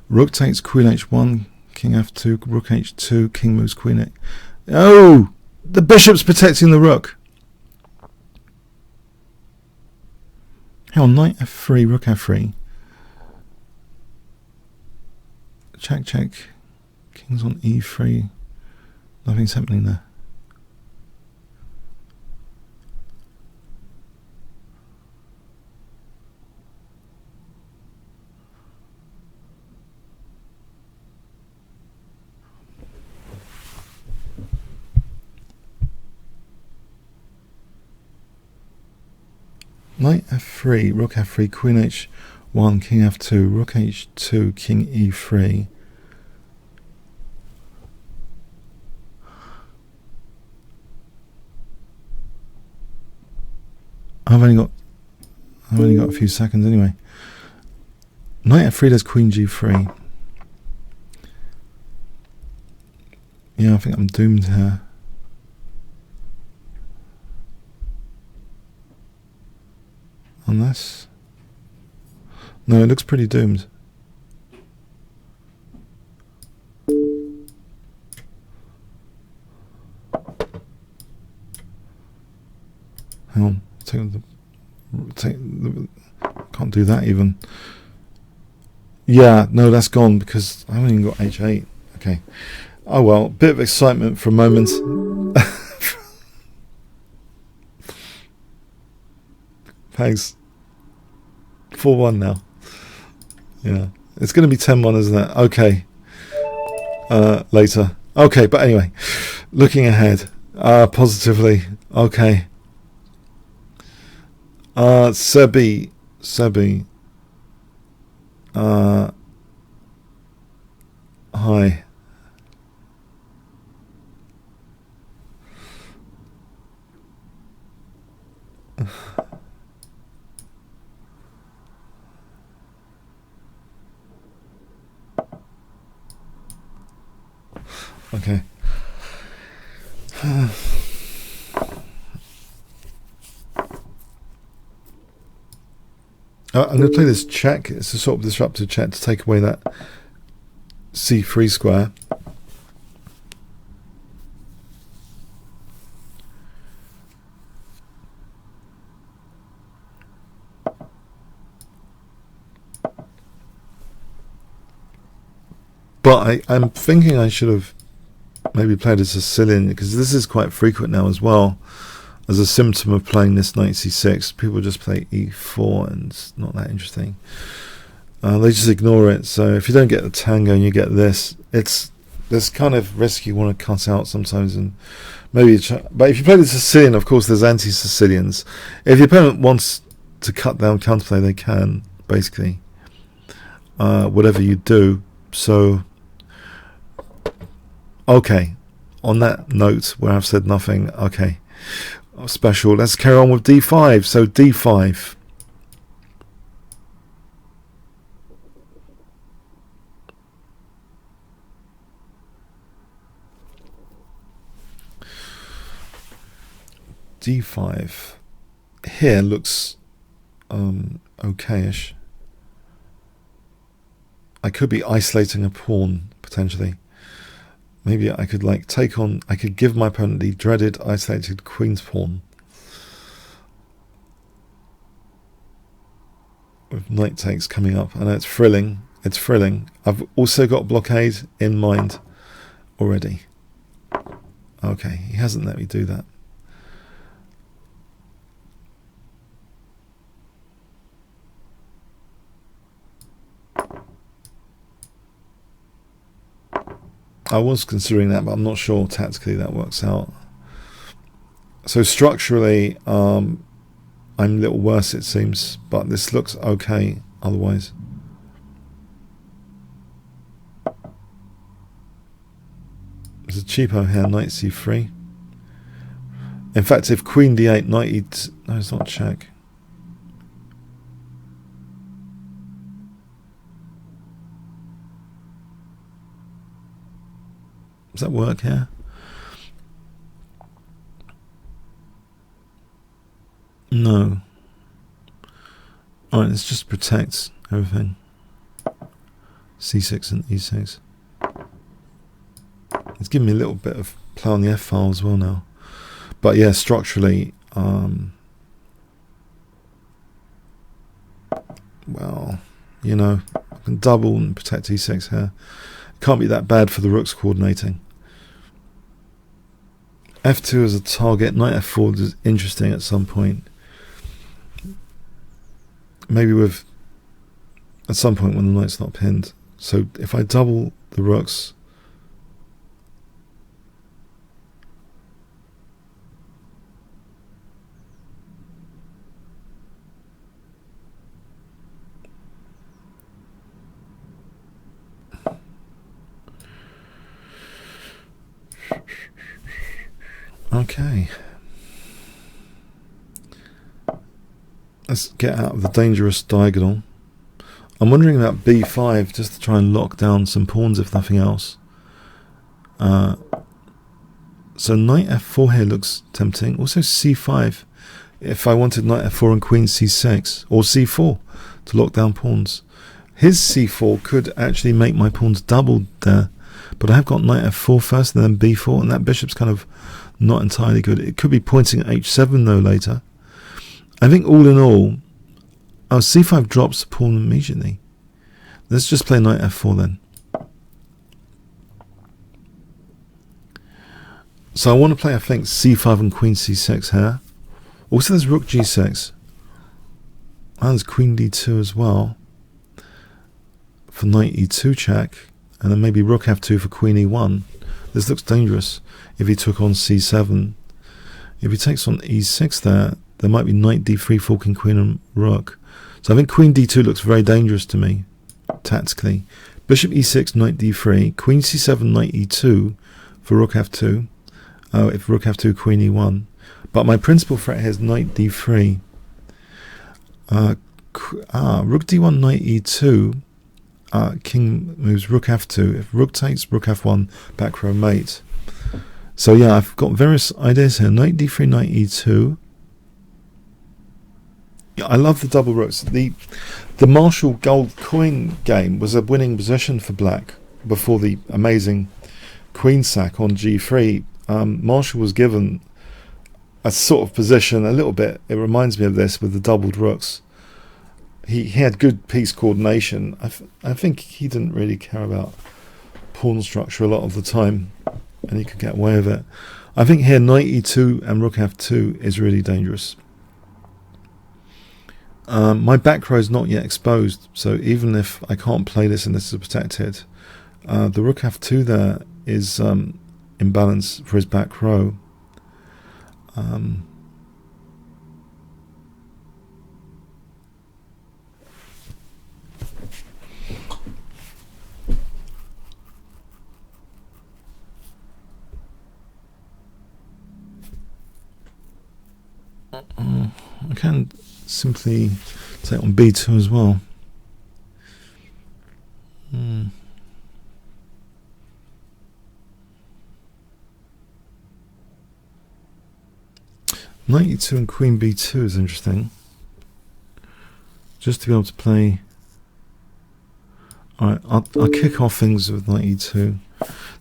S1: Rook takes Queen H1, King F2, Rook H2, King moves Queen H. Oh! The bishop's protecting the rook. Hang on, Knight F3, Rook F3. Check, check. King's on E3. Nothing's happening there. Knight F3, Rook F3, Queen H1, King F2, Rook H2, King E3. I've only got a few seconds anyway. Knight F3 does Queen G3. Yeah, I think I'm doomed here. Unless... No, it looks pretty doomed. Hang on. Can't do that even. Yeah, no, that's gone because I haven't even got H8. Okay. Oh well, bit of excitement for a moment. Thanks. 4-1 now. Yeah. It's going to be 10-1, isn't it? Okay. Later. Okay, but anyway. Looking ahead. Positively. Okay. Sebi. Hi. Okay. I'm going to play this check. It's a sort of disruptive check to take away that C3 square. But I'm thinking I should have maybe played a Sicilian, because this is quite frequent now as well. As a symptom of playing this Knight C6, people just play E4 and it's not that interesting. They just ignore it. So if you don't get the tango and you get this, it's this kind of risk you want to cut out sometimes. And maybe, but if you play the Sicilian, of course, there's anti-Sicilians. If the opponent wants to cut down counterplay, they can, basically. Whatever you do. So, okay. On that note, where I've said nothing, okay. Special. Let's carry on with D5. So D5. D5 here looks okayish. I could be isolating a pawn potentially. Maybe I could like take on, I could give my opponent the dreaded isolated queen's pawn with knight takes coming up. I know it's thrilling. It's thrilling. I've also got blockade in mind already. Okay, he hasn't let me do that. I was considering that, but I'm not sure tactically that works out. So structurally, I'm a little worse, it seems, but this looks okay otherwise. There's a cheapo here, knight c3. In fact, if queen d8, knight e2... No, it's not check. Does that work here? No. Alright, let's just protect everything. c6 and e6. It's giving me a little bit of play on the f file as well now. But yeah, structurally, well, you know, I can double and protect e6 here. It can't be that bad for the rooks coordinating. f2 as a target, knight f4 is interesting at some point. Maybe with, at some point when the knight's not pinned. So if I double the rooks, okay. Let's get out of the dangerous diagonal. I'm wondering about b5 just to try and lock down some pawns if nothing else. So knight f4 here looks tempting. Also c5 if I wanted knight f4 and queen c6 or c4 to lock down pawns. His c4 could actually make my pawns doubled there, but I have got knight f4 first and then b4, and that bishop's kind of not entirely good. It could be pointing at h7 though later. I think all in all, oh, c5 drops the pawn immediately. Let's just play knight f4 then. So I want to play, I think, c5 and queen c6 here. Also there's rook g6. And there's queen d2 as well. For knight e2 check. And then maybe rook f2 for queen e1. This looks dangerous if he took on c7. If he takes on e6 there might be knight d3 forking queen and rook. So I think queen d2 looks very dangerous to me, tactically. Bishop e6, knight d3, queen c7, knight e2 for rook f2. If rook f2, queen e1. But my principal threat here is knight d3. Rook d1, knight e2. King moves rook f2. If rook takes, rook f1, back row mate. So yeah, I've got various ideas here. Knight d3, knight e2. Yeah, I love the double rooks. The Marshall gold coin game was a winning position for black before the amazing queen sack on g3. Marshall was given a sort of position, a little bit, it reminds me of this with the doubled rooks. He had good piece coordination. I think he didn't really care about pawn structure a lot of the time, and he could get away with it. I think here knight e2 and rook f2 is really dangerous. My back row is not yet exposed, so even if I can't play this and this is protected, the rook f2 there is in balance for his back row. I can simply take on b2 as well. Knight e2 and queen b2 is interesting. Just to be able to play. Alright, I'll kick off things with knight e2.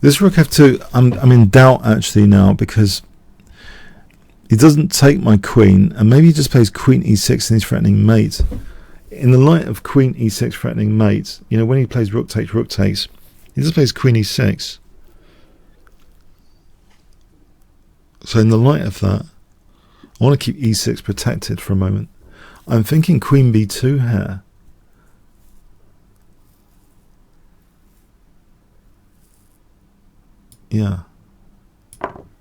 S1: This rook f2, I'm in doubt actually now, because he doesn't take my queen, and maybe he just plays queen e6 and he's threatening mate. In the light of queen e6 threatening mate, you know, when he plays rook takes, he just plays queen e6. So in the light of that, I want to keep e6 protected for a moment. I'm thinking queen b2 here. Yeah.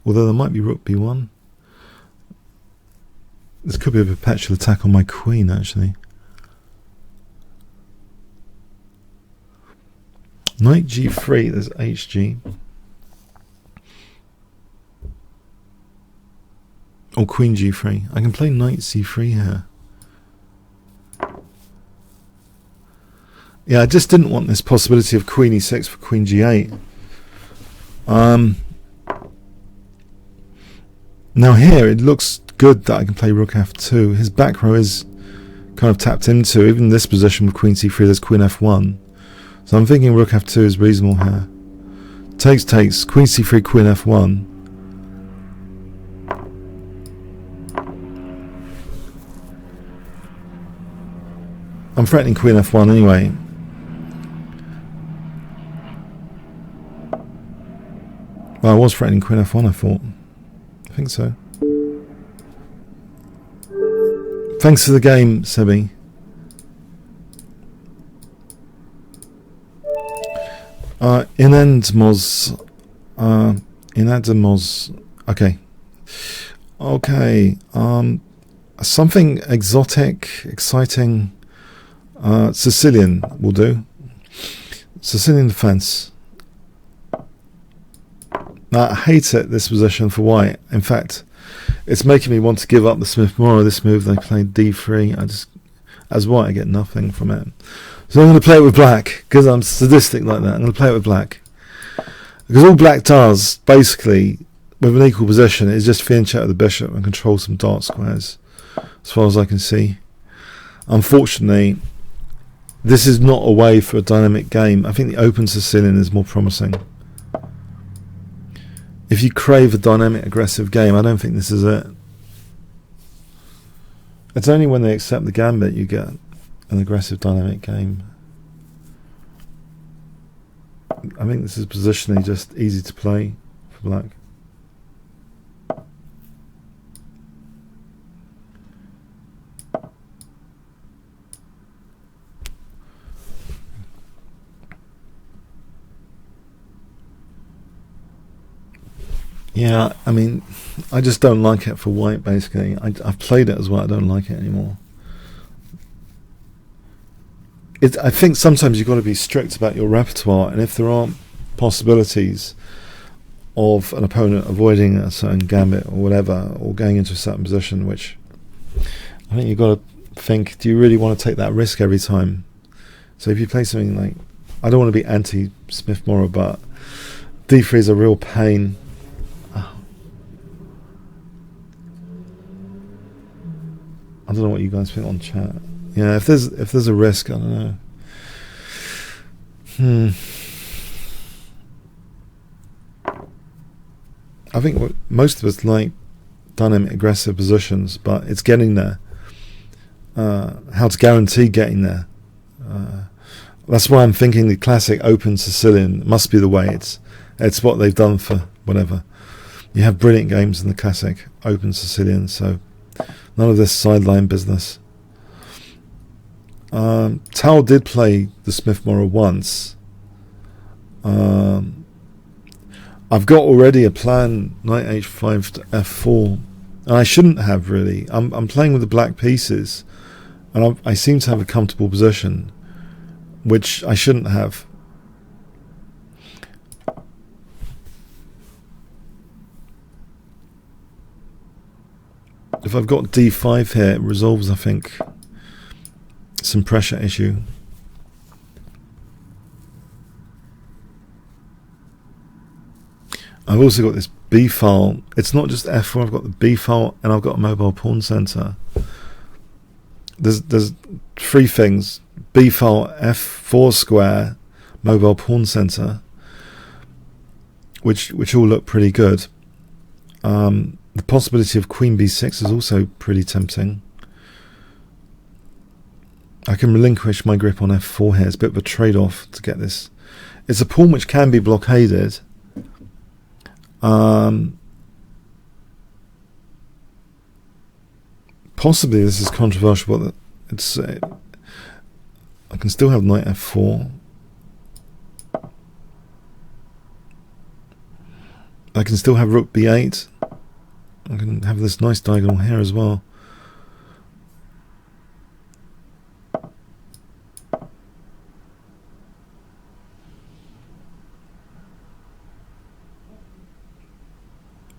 S1: Although there might be rook b1. This could be a perpetual attack on my queen, actually. Knight g3, there's hg. Or queen g3. I can play knight c3 here. Yeah, I just didn't want this possibility of queen e6 for queen g8. Now here, it looks good that I can play rook f2. His back row is kind of tapped into. Even this position with queen c3, there's queen f1. So I'm thinking rook f2 is reasonable here. Takes, queen c3, queen f1. I'm threatening queen f1 anyway. Well, I was threatening queen f1, I thought. I think so. Thanks for the game, Sebi. Inadmos. Okay. Something exotic, exciting. Sicilian will do. Sicilian defense. Now, I hate it, this position for white. In fact, it's making me want to give up the Smith-Morrow. This move, they played d3. As white, I get nothing from it. So I'm going to play it with black, because I'm sadistic like that. I'm going to play it with black. Because all black does, basically, with an equal position, is just finch out of the bishop and control some dark squares, as far as I can see. Unfortunately, this is not a way for a dynamic game. I think the open Sicilian is more promising. If you crave a dynamic, aggressive game, I don't think this is it. It's only when they accept the gambit you get an aggressive, dynamic game. I think this is positionally just easy to play for black. Yeah, I mean, I just don't like it for white, basically. I've played it as well, I don't like it anymore. I think sometimes you've got to be strict about your repertoire, and if there aren't possibilities of an opponent avoiding a certain gambit or whatever, or going into a certain position, which I think you've got to think, do you really want to take that risk every time? So if you play something like, I don't want to be anti-Smith-Morrow, but d3 is a real pain. I don't know what you guys think on chat. Yeah, if there's a risk, I don't know. I think most of us like dynamic, aggressive positions, but it's getting there. How to guarantee getting there? That's why I'm thinking the classic open Sicilian must be the way. It's what they've done for whatever. You have brilliant games in the classic open Sicilian, so none of this sideline business. Tao did play the Smith-Morrow once. I've got already a plan, knight h5 to f4, and I shouldn't have really. I'm playing with the black pieces, and I seem to have a comfortable position, which I shouldn't have. If I've got d5 here, it resolves, I think, some pressure issue. I've also got this B file. It's not just F4, I've got the B file and I've got a mobile pawn center. There's three things: B file, F4 square, mobile pawn center, which all look pretty good. The possibility of queen b6 is also pretty tempting. I can relinquish my grip on f4 here. It's a bit of a trade-off to get this. It's a pawn which can be blockaded. Possibly this is controversial, but it's I can still have knight f4. I can still have rook b8. I can have this nice diagonal here as well.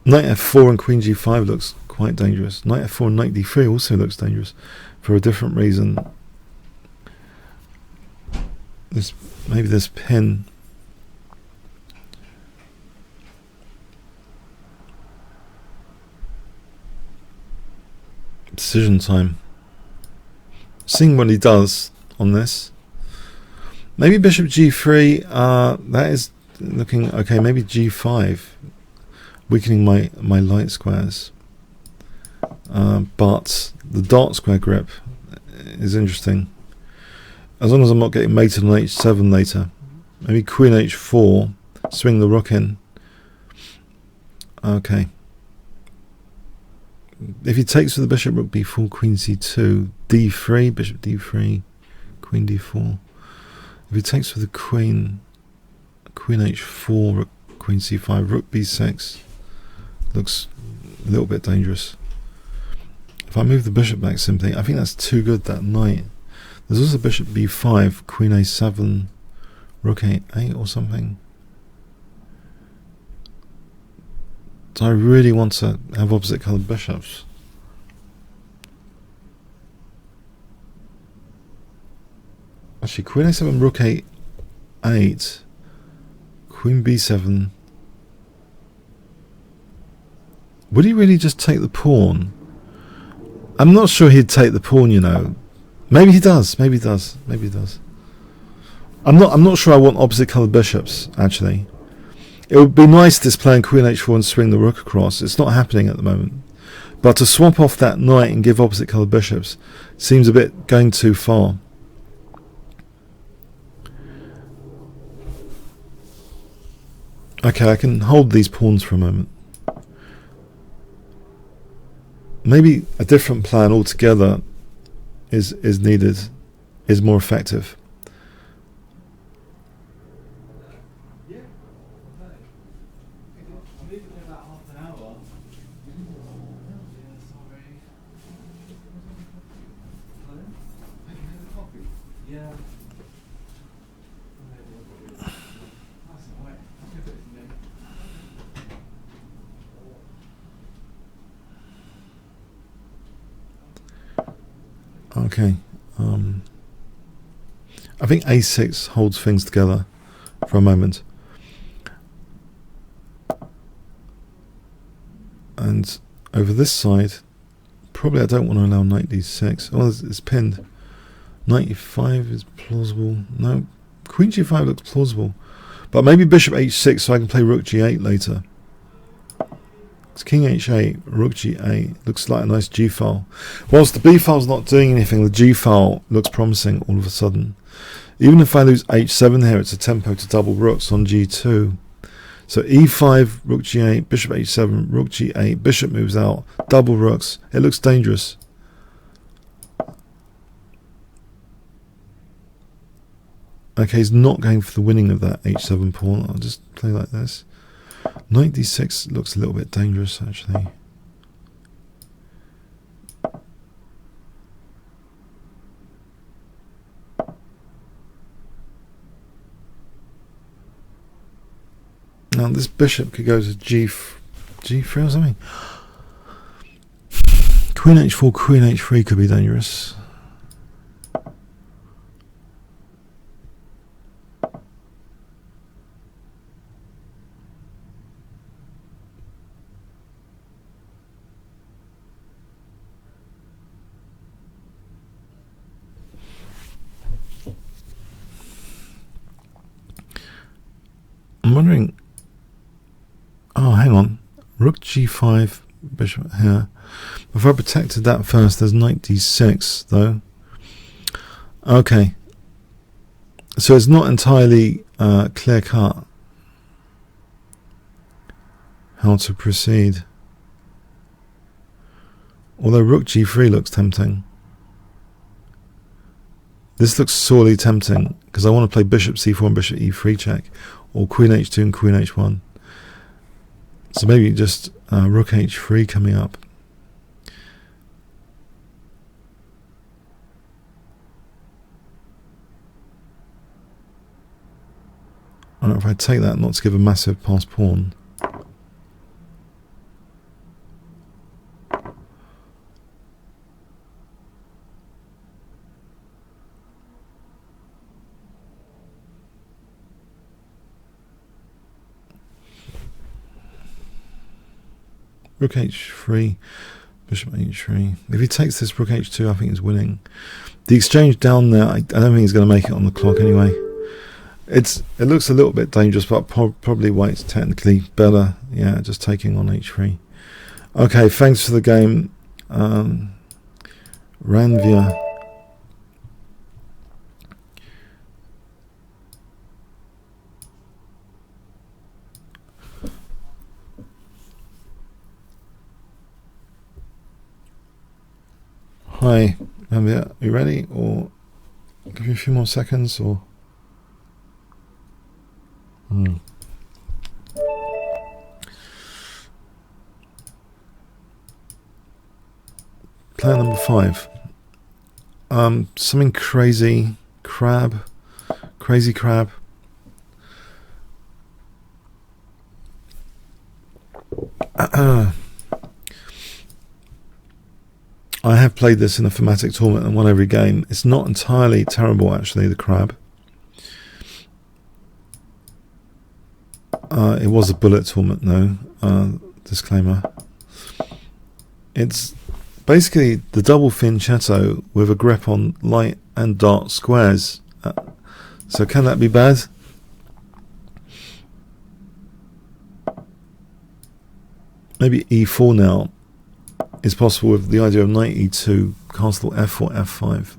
S1: Knight f4 and queen g5 looks quite dangerous. Knight f4 and knight d3 also looks dangerous for a different reason. Maybe this pin. Decision time. Seeing what he does on this. Maybe bishop g3. That is looking okay. Maybe g5, weakening my light squares. But the dark square grip is interesting. As long as I'm not getting mated on h7 later. Maybe queen h4, swing the rook in. Okay. If he takes with the bishop, rook b4, queen c2, d3, bishop d3, queen d4. If he takes with the queen h4, rook, queen c5, rook b6, looks a little bit dangerous. If I move the bishop back simply, I think that's too good, that knight. There's also bishop b5, queen a7, rook a8 or something. Do I really want to have opposite coloured bishops? Actually, queen a7, rook a8, queen b7. Would he really just take the pawn? I'm not sure he'd take the pawn, you know. Maybe he does. Maybe he does. Maybe he does. I'm not sure I want opposite coloured bishops, actually. It would be nice displaying queen h4 and swing the rook across. It's not happening at the moment. But to swap off that knight and give opposite coloured bishops seems a bit going too far. Okay, I can hold these pawns for a moment. Maybe a different plan altogether is needed, is more effective. Okay, I think a6 holds things together for a moment, and over this side probably I don't want to allow knight d6. Oh, it's pinned. Knight e5 is plausible. No, queen g5 looks plausible, but maybe bishop h6 so I can play rook g8 later. It's king h8, rook g8, looks like a nice g-file. Whilst the b-file's not doing anything, the g-file looks promising all of a sudden. Even if I lose h7 here, it's a tempo to double rooks on g2. So e5, rook g8, bishop h7, rook g8, bishop moves out, double rooks. It looks dangerous. Okay, he's not going for the winning of that h7 pawn. I'll just play like this. Knight d6 looks a little bit dangerous, actually. Now this bishop could go to g3 or something. Queen h4, queen h3 could be dangerous. I'm wondering, oh hang on, rook g5, bishop here. If I protected that first, there's knight d6 though. Okay, so it's not entirely clear cut how to proceed, although rook g3 looks tempting. This looks sorely tempting because I want to play bishop c4 and bishop e3 check, or queen h2 and queen h1. So maybe just rook h3 coming up. I don't know if I take that not to give a massive pass pawn. Rook h3, bishop h3. If he takes this rook h2, I think he's winning. The exchange down there, I don't think he's going to make it on the clock anyway. It looks a little bit dangerous, but probably why it's technically better. Yeah, just taking on h3. Okay, thanks for the game, Ranvia. Hi, Ranvia. Are you ready? Or I'll give you a few more seconds, or. Player number 5. Something crazy crab. Crazy crab. I have played this in a thematic tournament and won every game. It's not entirely terrible, actually, the crab. It was a bullet tournament, though. Disclaimer. It's basically the double fianchetto with a grep on light and dark squares. So can that be bad? Maybe e4 now is possible with the idea of knight e2, castle f4, f5.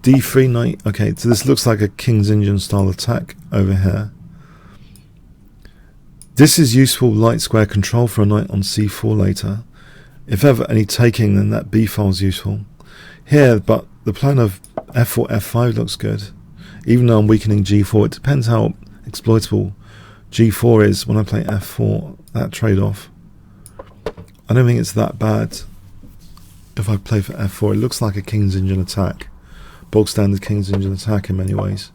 S1: d3 knight. Okay, so this looks like a King's Indian style attack over here. This is useful light square control for a knight on c4 later. If ever any taking, then that b file is useful. Here, but the plan of f4, f5 looks good. Even though I'm weakening g4, it depends how exploitable g4 is when I play f4, that trade-off. I don't think it's that bad if I play for f4. It looks like a King's Indian attack. Bog standard King's Indian attack in many ways.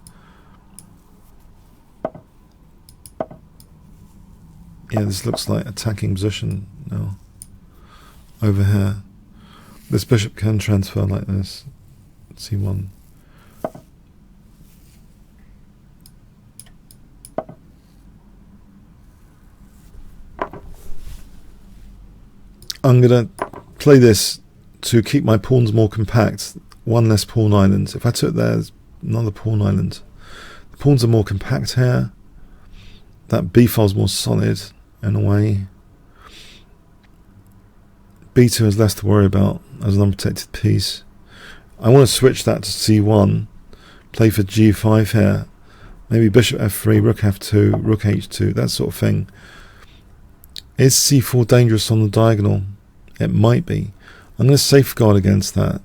S1: Yeah, this looks like attacking position now. Over here. This bishop can transfer like this. c1. I'm going to play this to keep my pawns more compact. One less pawn island. If I took there's another pawn island. The pawns are more compact here. That b file's more solid in a way. b2 is less to worry about as an unprotected piece. I want to switch that to c1. Play for g5 here. Maybe bishop f3, rook f2, rook h2, that sort of thing. Is c4 dangerous on the diagonal? It might be. I'm going to safeguard against that.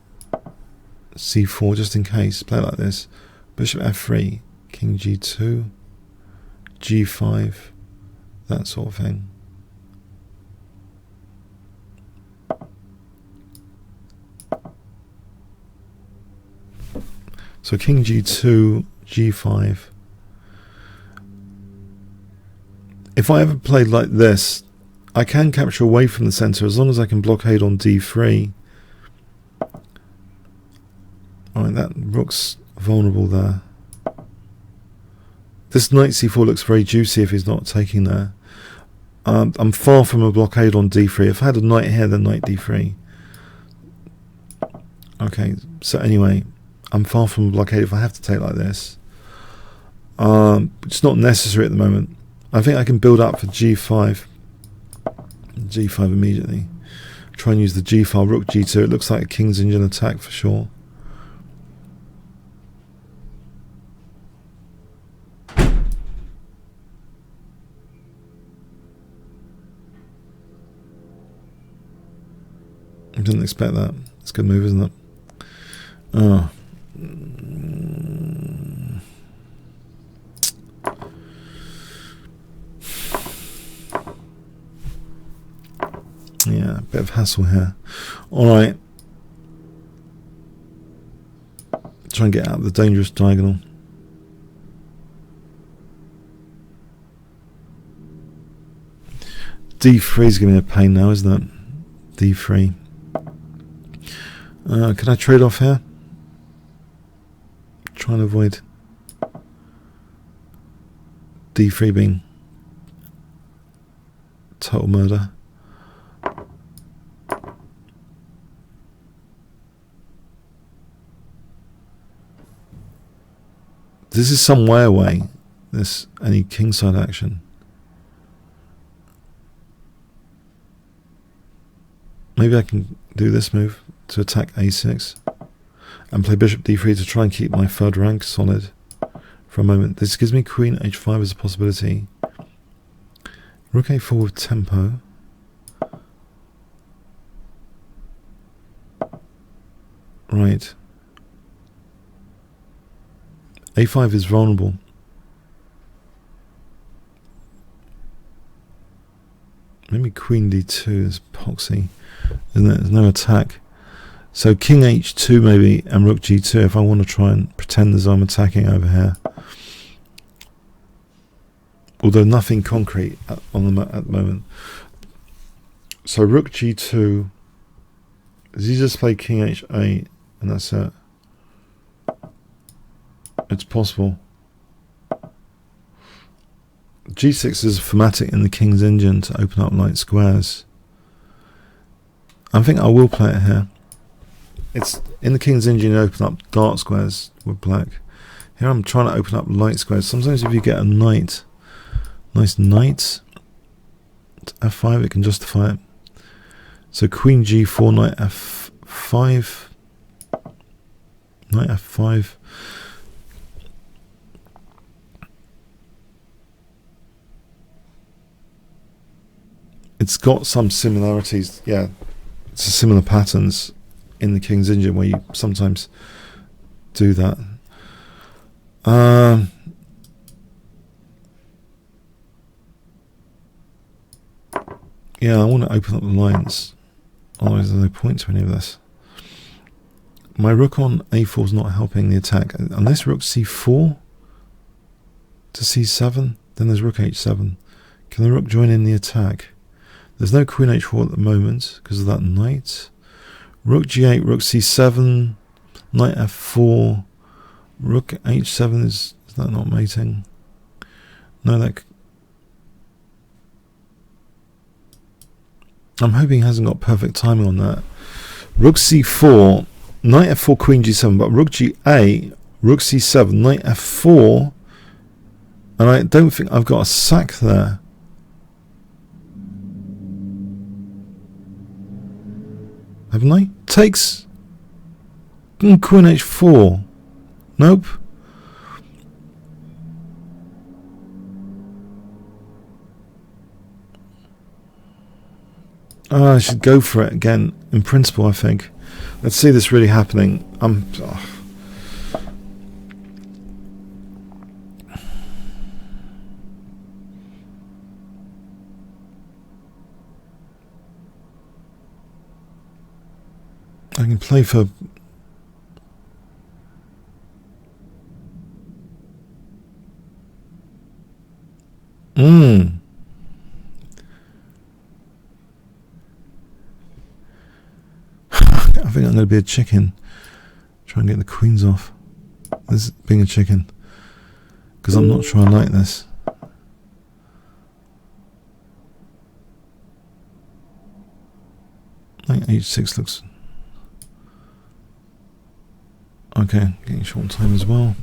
S1: c4 just in case. Play like this. Bishop f3, king g2, g5, that sort of thing. So king g2, g5. If I ever played like this, I can capture away from the centre as long as I can blockade on d3. Alright, that rook's vulnerable there. This knight c4 looks very juicy if he's not taking there. I'm far from a blockade on d3. If I had a knight here, then knight d3. Okay, so anyway, I'm far from a blockade if I have to take like this. It's not necessary at the moment. I think I can build up for g5. g5 immediately. Try and use the g file, rook g2. It looks like a King's Indian attack for sure. I didn't expect that. It's a good move, isn't it? Oh. bit of hassle here. Alright. Try and get out of the dangerous diagonal. D3 is giving me a pain now, isn't it? D3. Can I trade off here? Try and avoid D3 being total murder. This is some way away, this any kingside action. Maybe I can do this move to attack a6 and play bishop d3 to try and keep my third rank solid for a moment. This gives me queen h5 as a possibility. Rook a4 with tempo. Right. a5 is vulnerable. Maybe queen d2 is poxy, isn't it? There's no attack. So king h2 maybe and rook g2 if I want to try and pretend as I'm attacking over here. Although nothing concrete at the moment. So rook g2. Does he just play king h8 and that's it? It's possible. G6 is a thematic in the King's Engine to open up light squares. I think I will play it here. It's in the King's Engine, you open up dark squares with black. Here I'm trying to open up light squares. Sometimes if you get a knight, nice knight to f5, it can justify it. So queen g4, knight f5, knight f5. It's got some similarities, yeah, it's a similar patterns in the King's Engine where you sometimes do that. Yeah, I want to open up the lines, otherwise there's no point to any of this. My rook on a4 is not helping the attack. Unless rook c4 to c7, then there's rook h7. Can the rook join in the attack? There's no queen h4 at the moment because of that knight. Rook g8, rook c7, knight f4, rook h7 is that not mating? No, that. I'm hoping he hasn't got perfect timing on that. Rook c4, knight f4, queen g7, but rook g8, rook c7, knight f4, and I don't think I've got a sack there. Haven't I? Takes queen h4. Nope. I should go for it again. In principle, I think. Let's see this really happening. I can play for. I think I'm going to be a chicken. Try and get the queens off. This is being a chicken. Because I'm not sure I like this. I think h6 looks... Okay, getting short on time as well.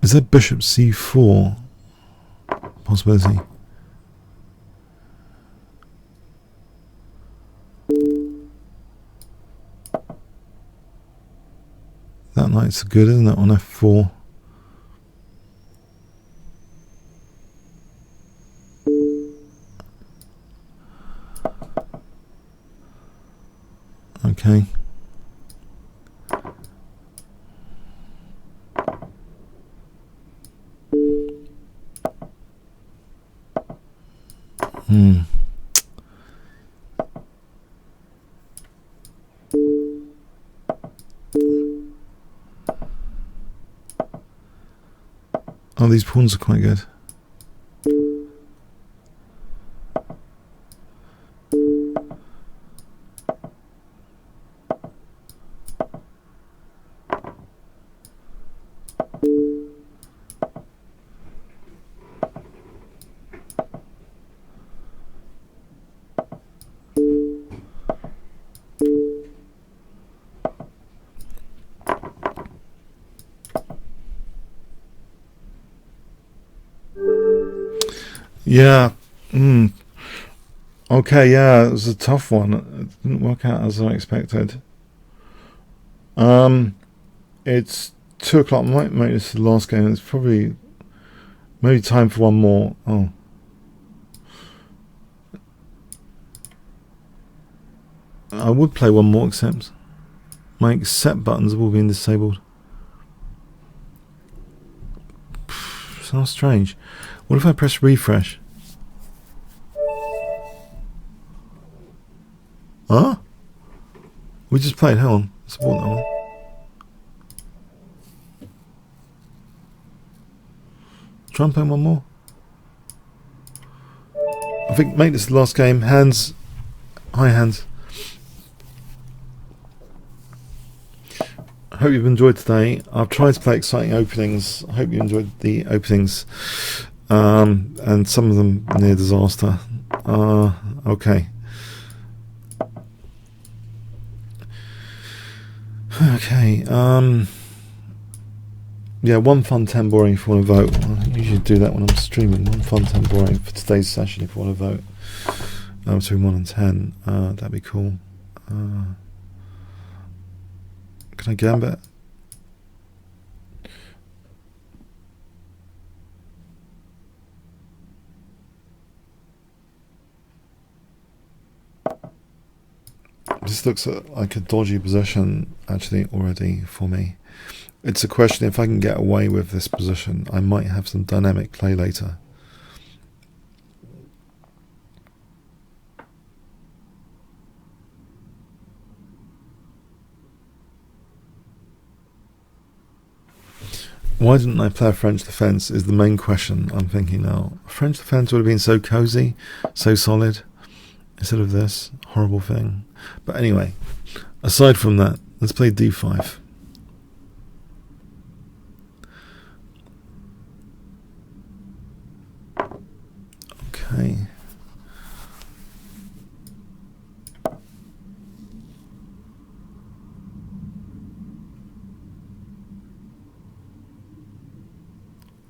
S1: Is there bishop c4 possibility? That knight's good, isn't it, on f4? Okay. Oh, these pawns are quite good. Yeah. Okay, yeah, it was a tough one. It didn't work out as I expected. It's 2 o'clock. I might make this the last game. It's probably maybe time for one more. Oh. I would play one more, except my accept buttons have all been disabled. Sounds strange. What if I press refresh? Huh? We just played. Hang on. Support that one. Try and play one more. I think make this the last game. Hands. Hi, hands. I hope you've enjoyed today. I've tried to play exciting openings. I hope you enjoyed the openings. And some of them near disaster. Okay. Okay. Yeah, 1 fun, 10 boring if you want to vote. I usually do that when I'm streaming. 1 fun, 10 boring for today's session if you want to vote. Between 1 and 10. That'd be cool. Can I gambit? This looks like a dodgy position actually already for me. It's a question if I can get away with this position. I might have some dynamic play later. Why didn't I play a French defence is the main question I'm thinking now. A French defence would have been so cosy, so solid, instead of this horrible thing. But anyway, aside from that, let's play d5. Okay.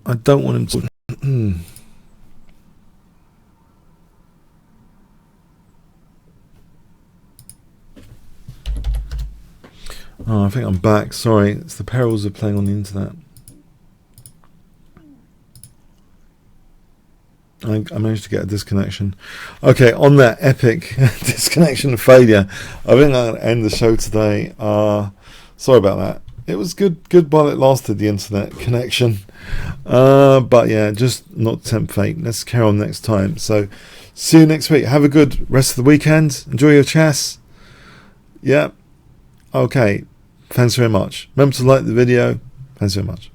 S1: I don't want him to... Oh, I think I'm back. Sorry, it's the perils of playing on the internet. I managed to get a disconnection. Okay, on that epic disconnection failure, I think I'm going to end the show today. Sorry about that. It was good while it lasted, the internet connection. But yeah, just not tempt fate. Let's carry on next time. So, see you next week. Have a good rest of the weekend. Enjoy your chess. Yeah. Okay. Thanks very much. Remember to like the video. Thanks very much.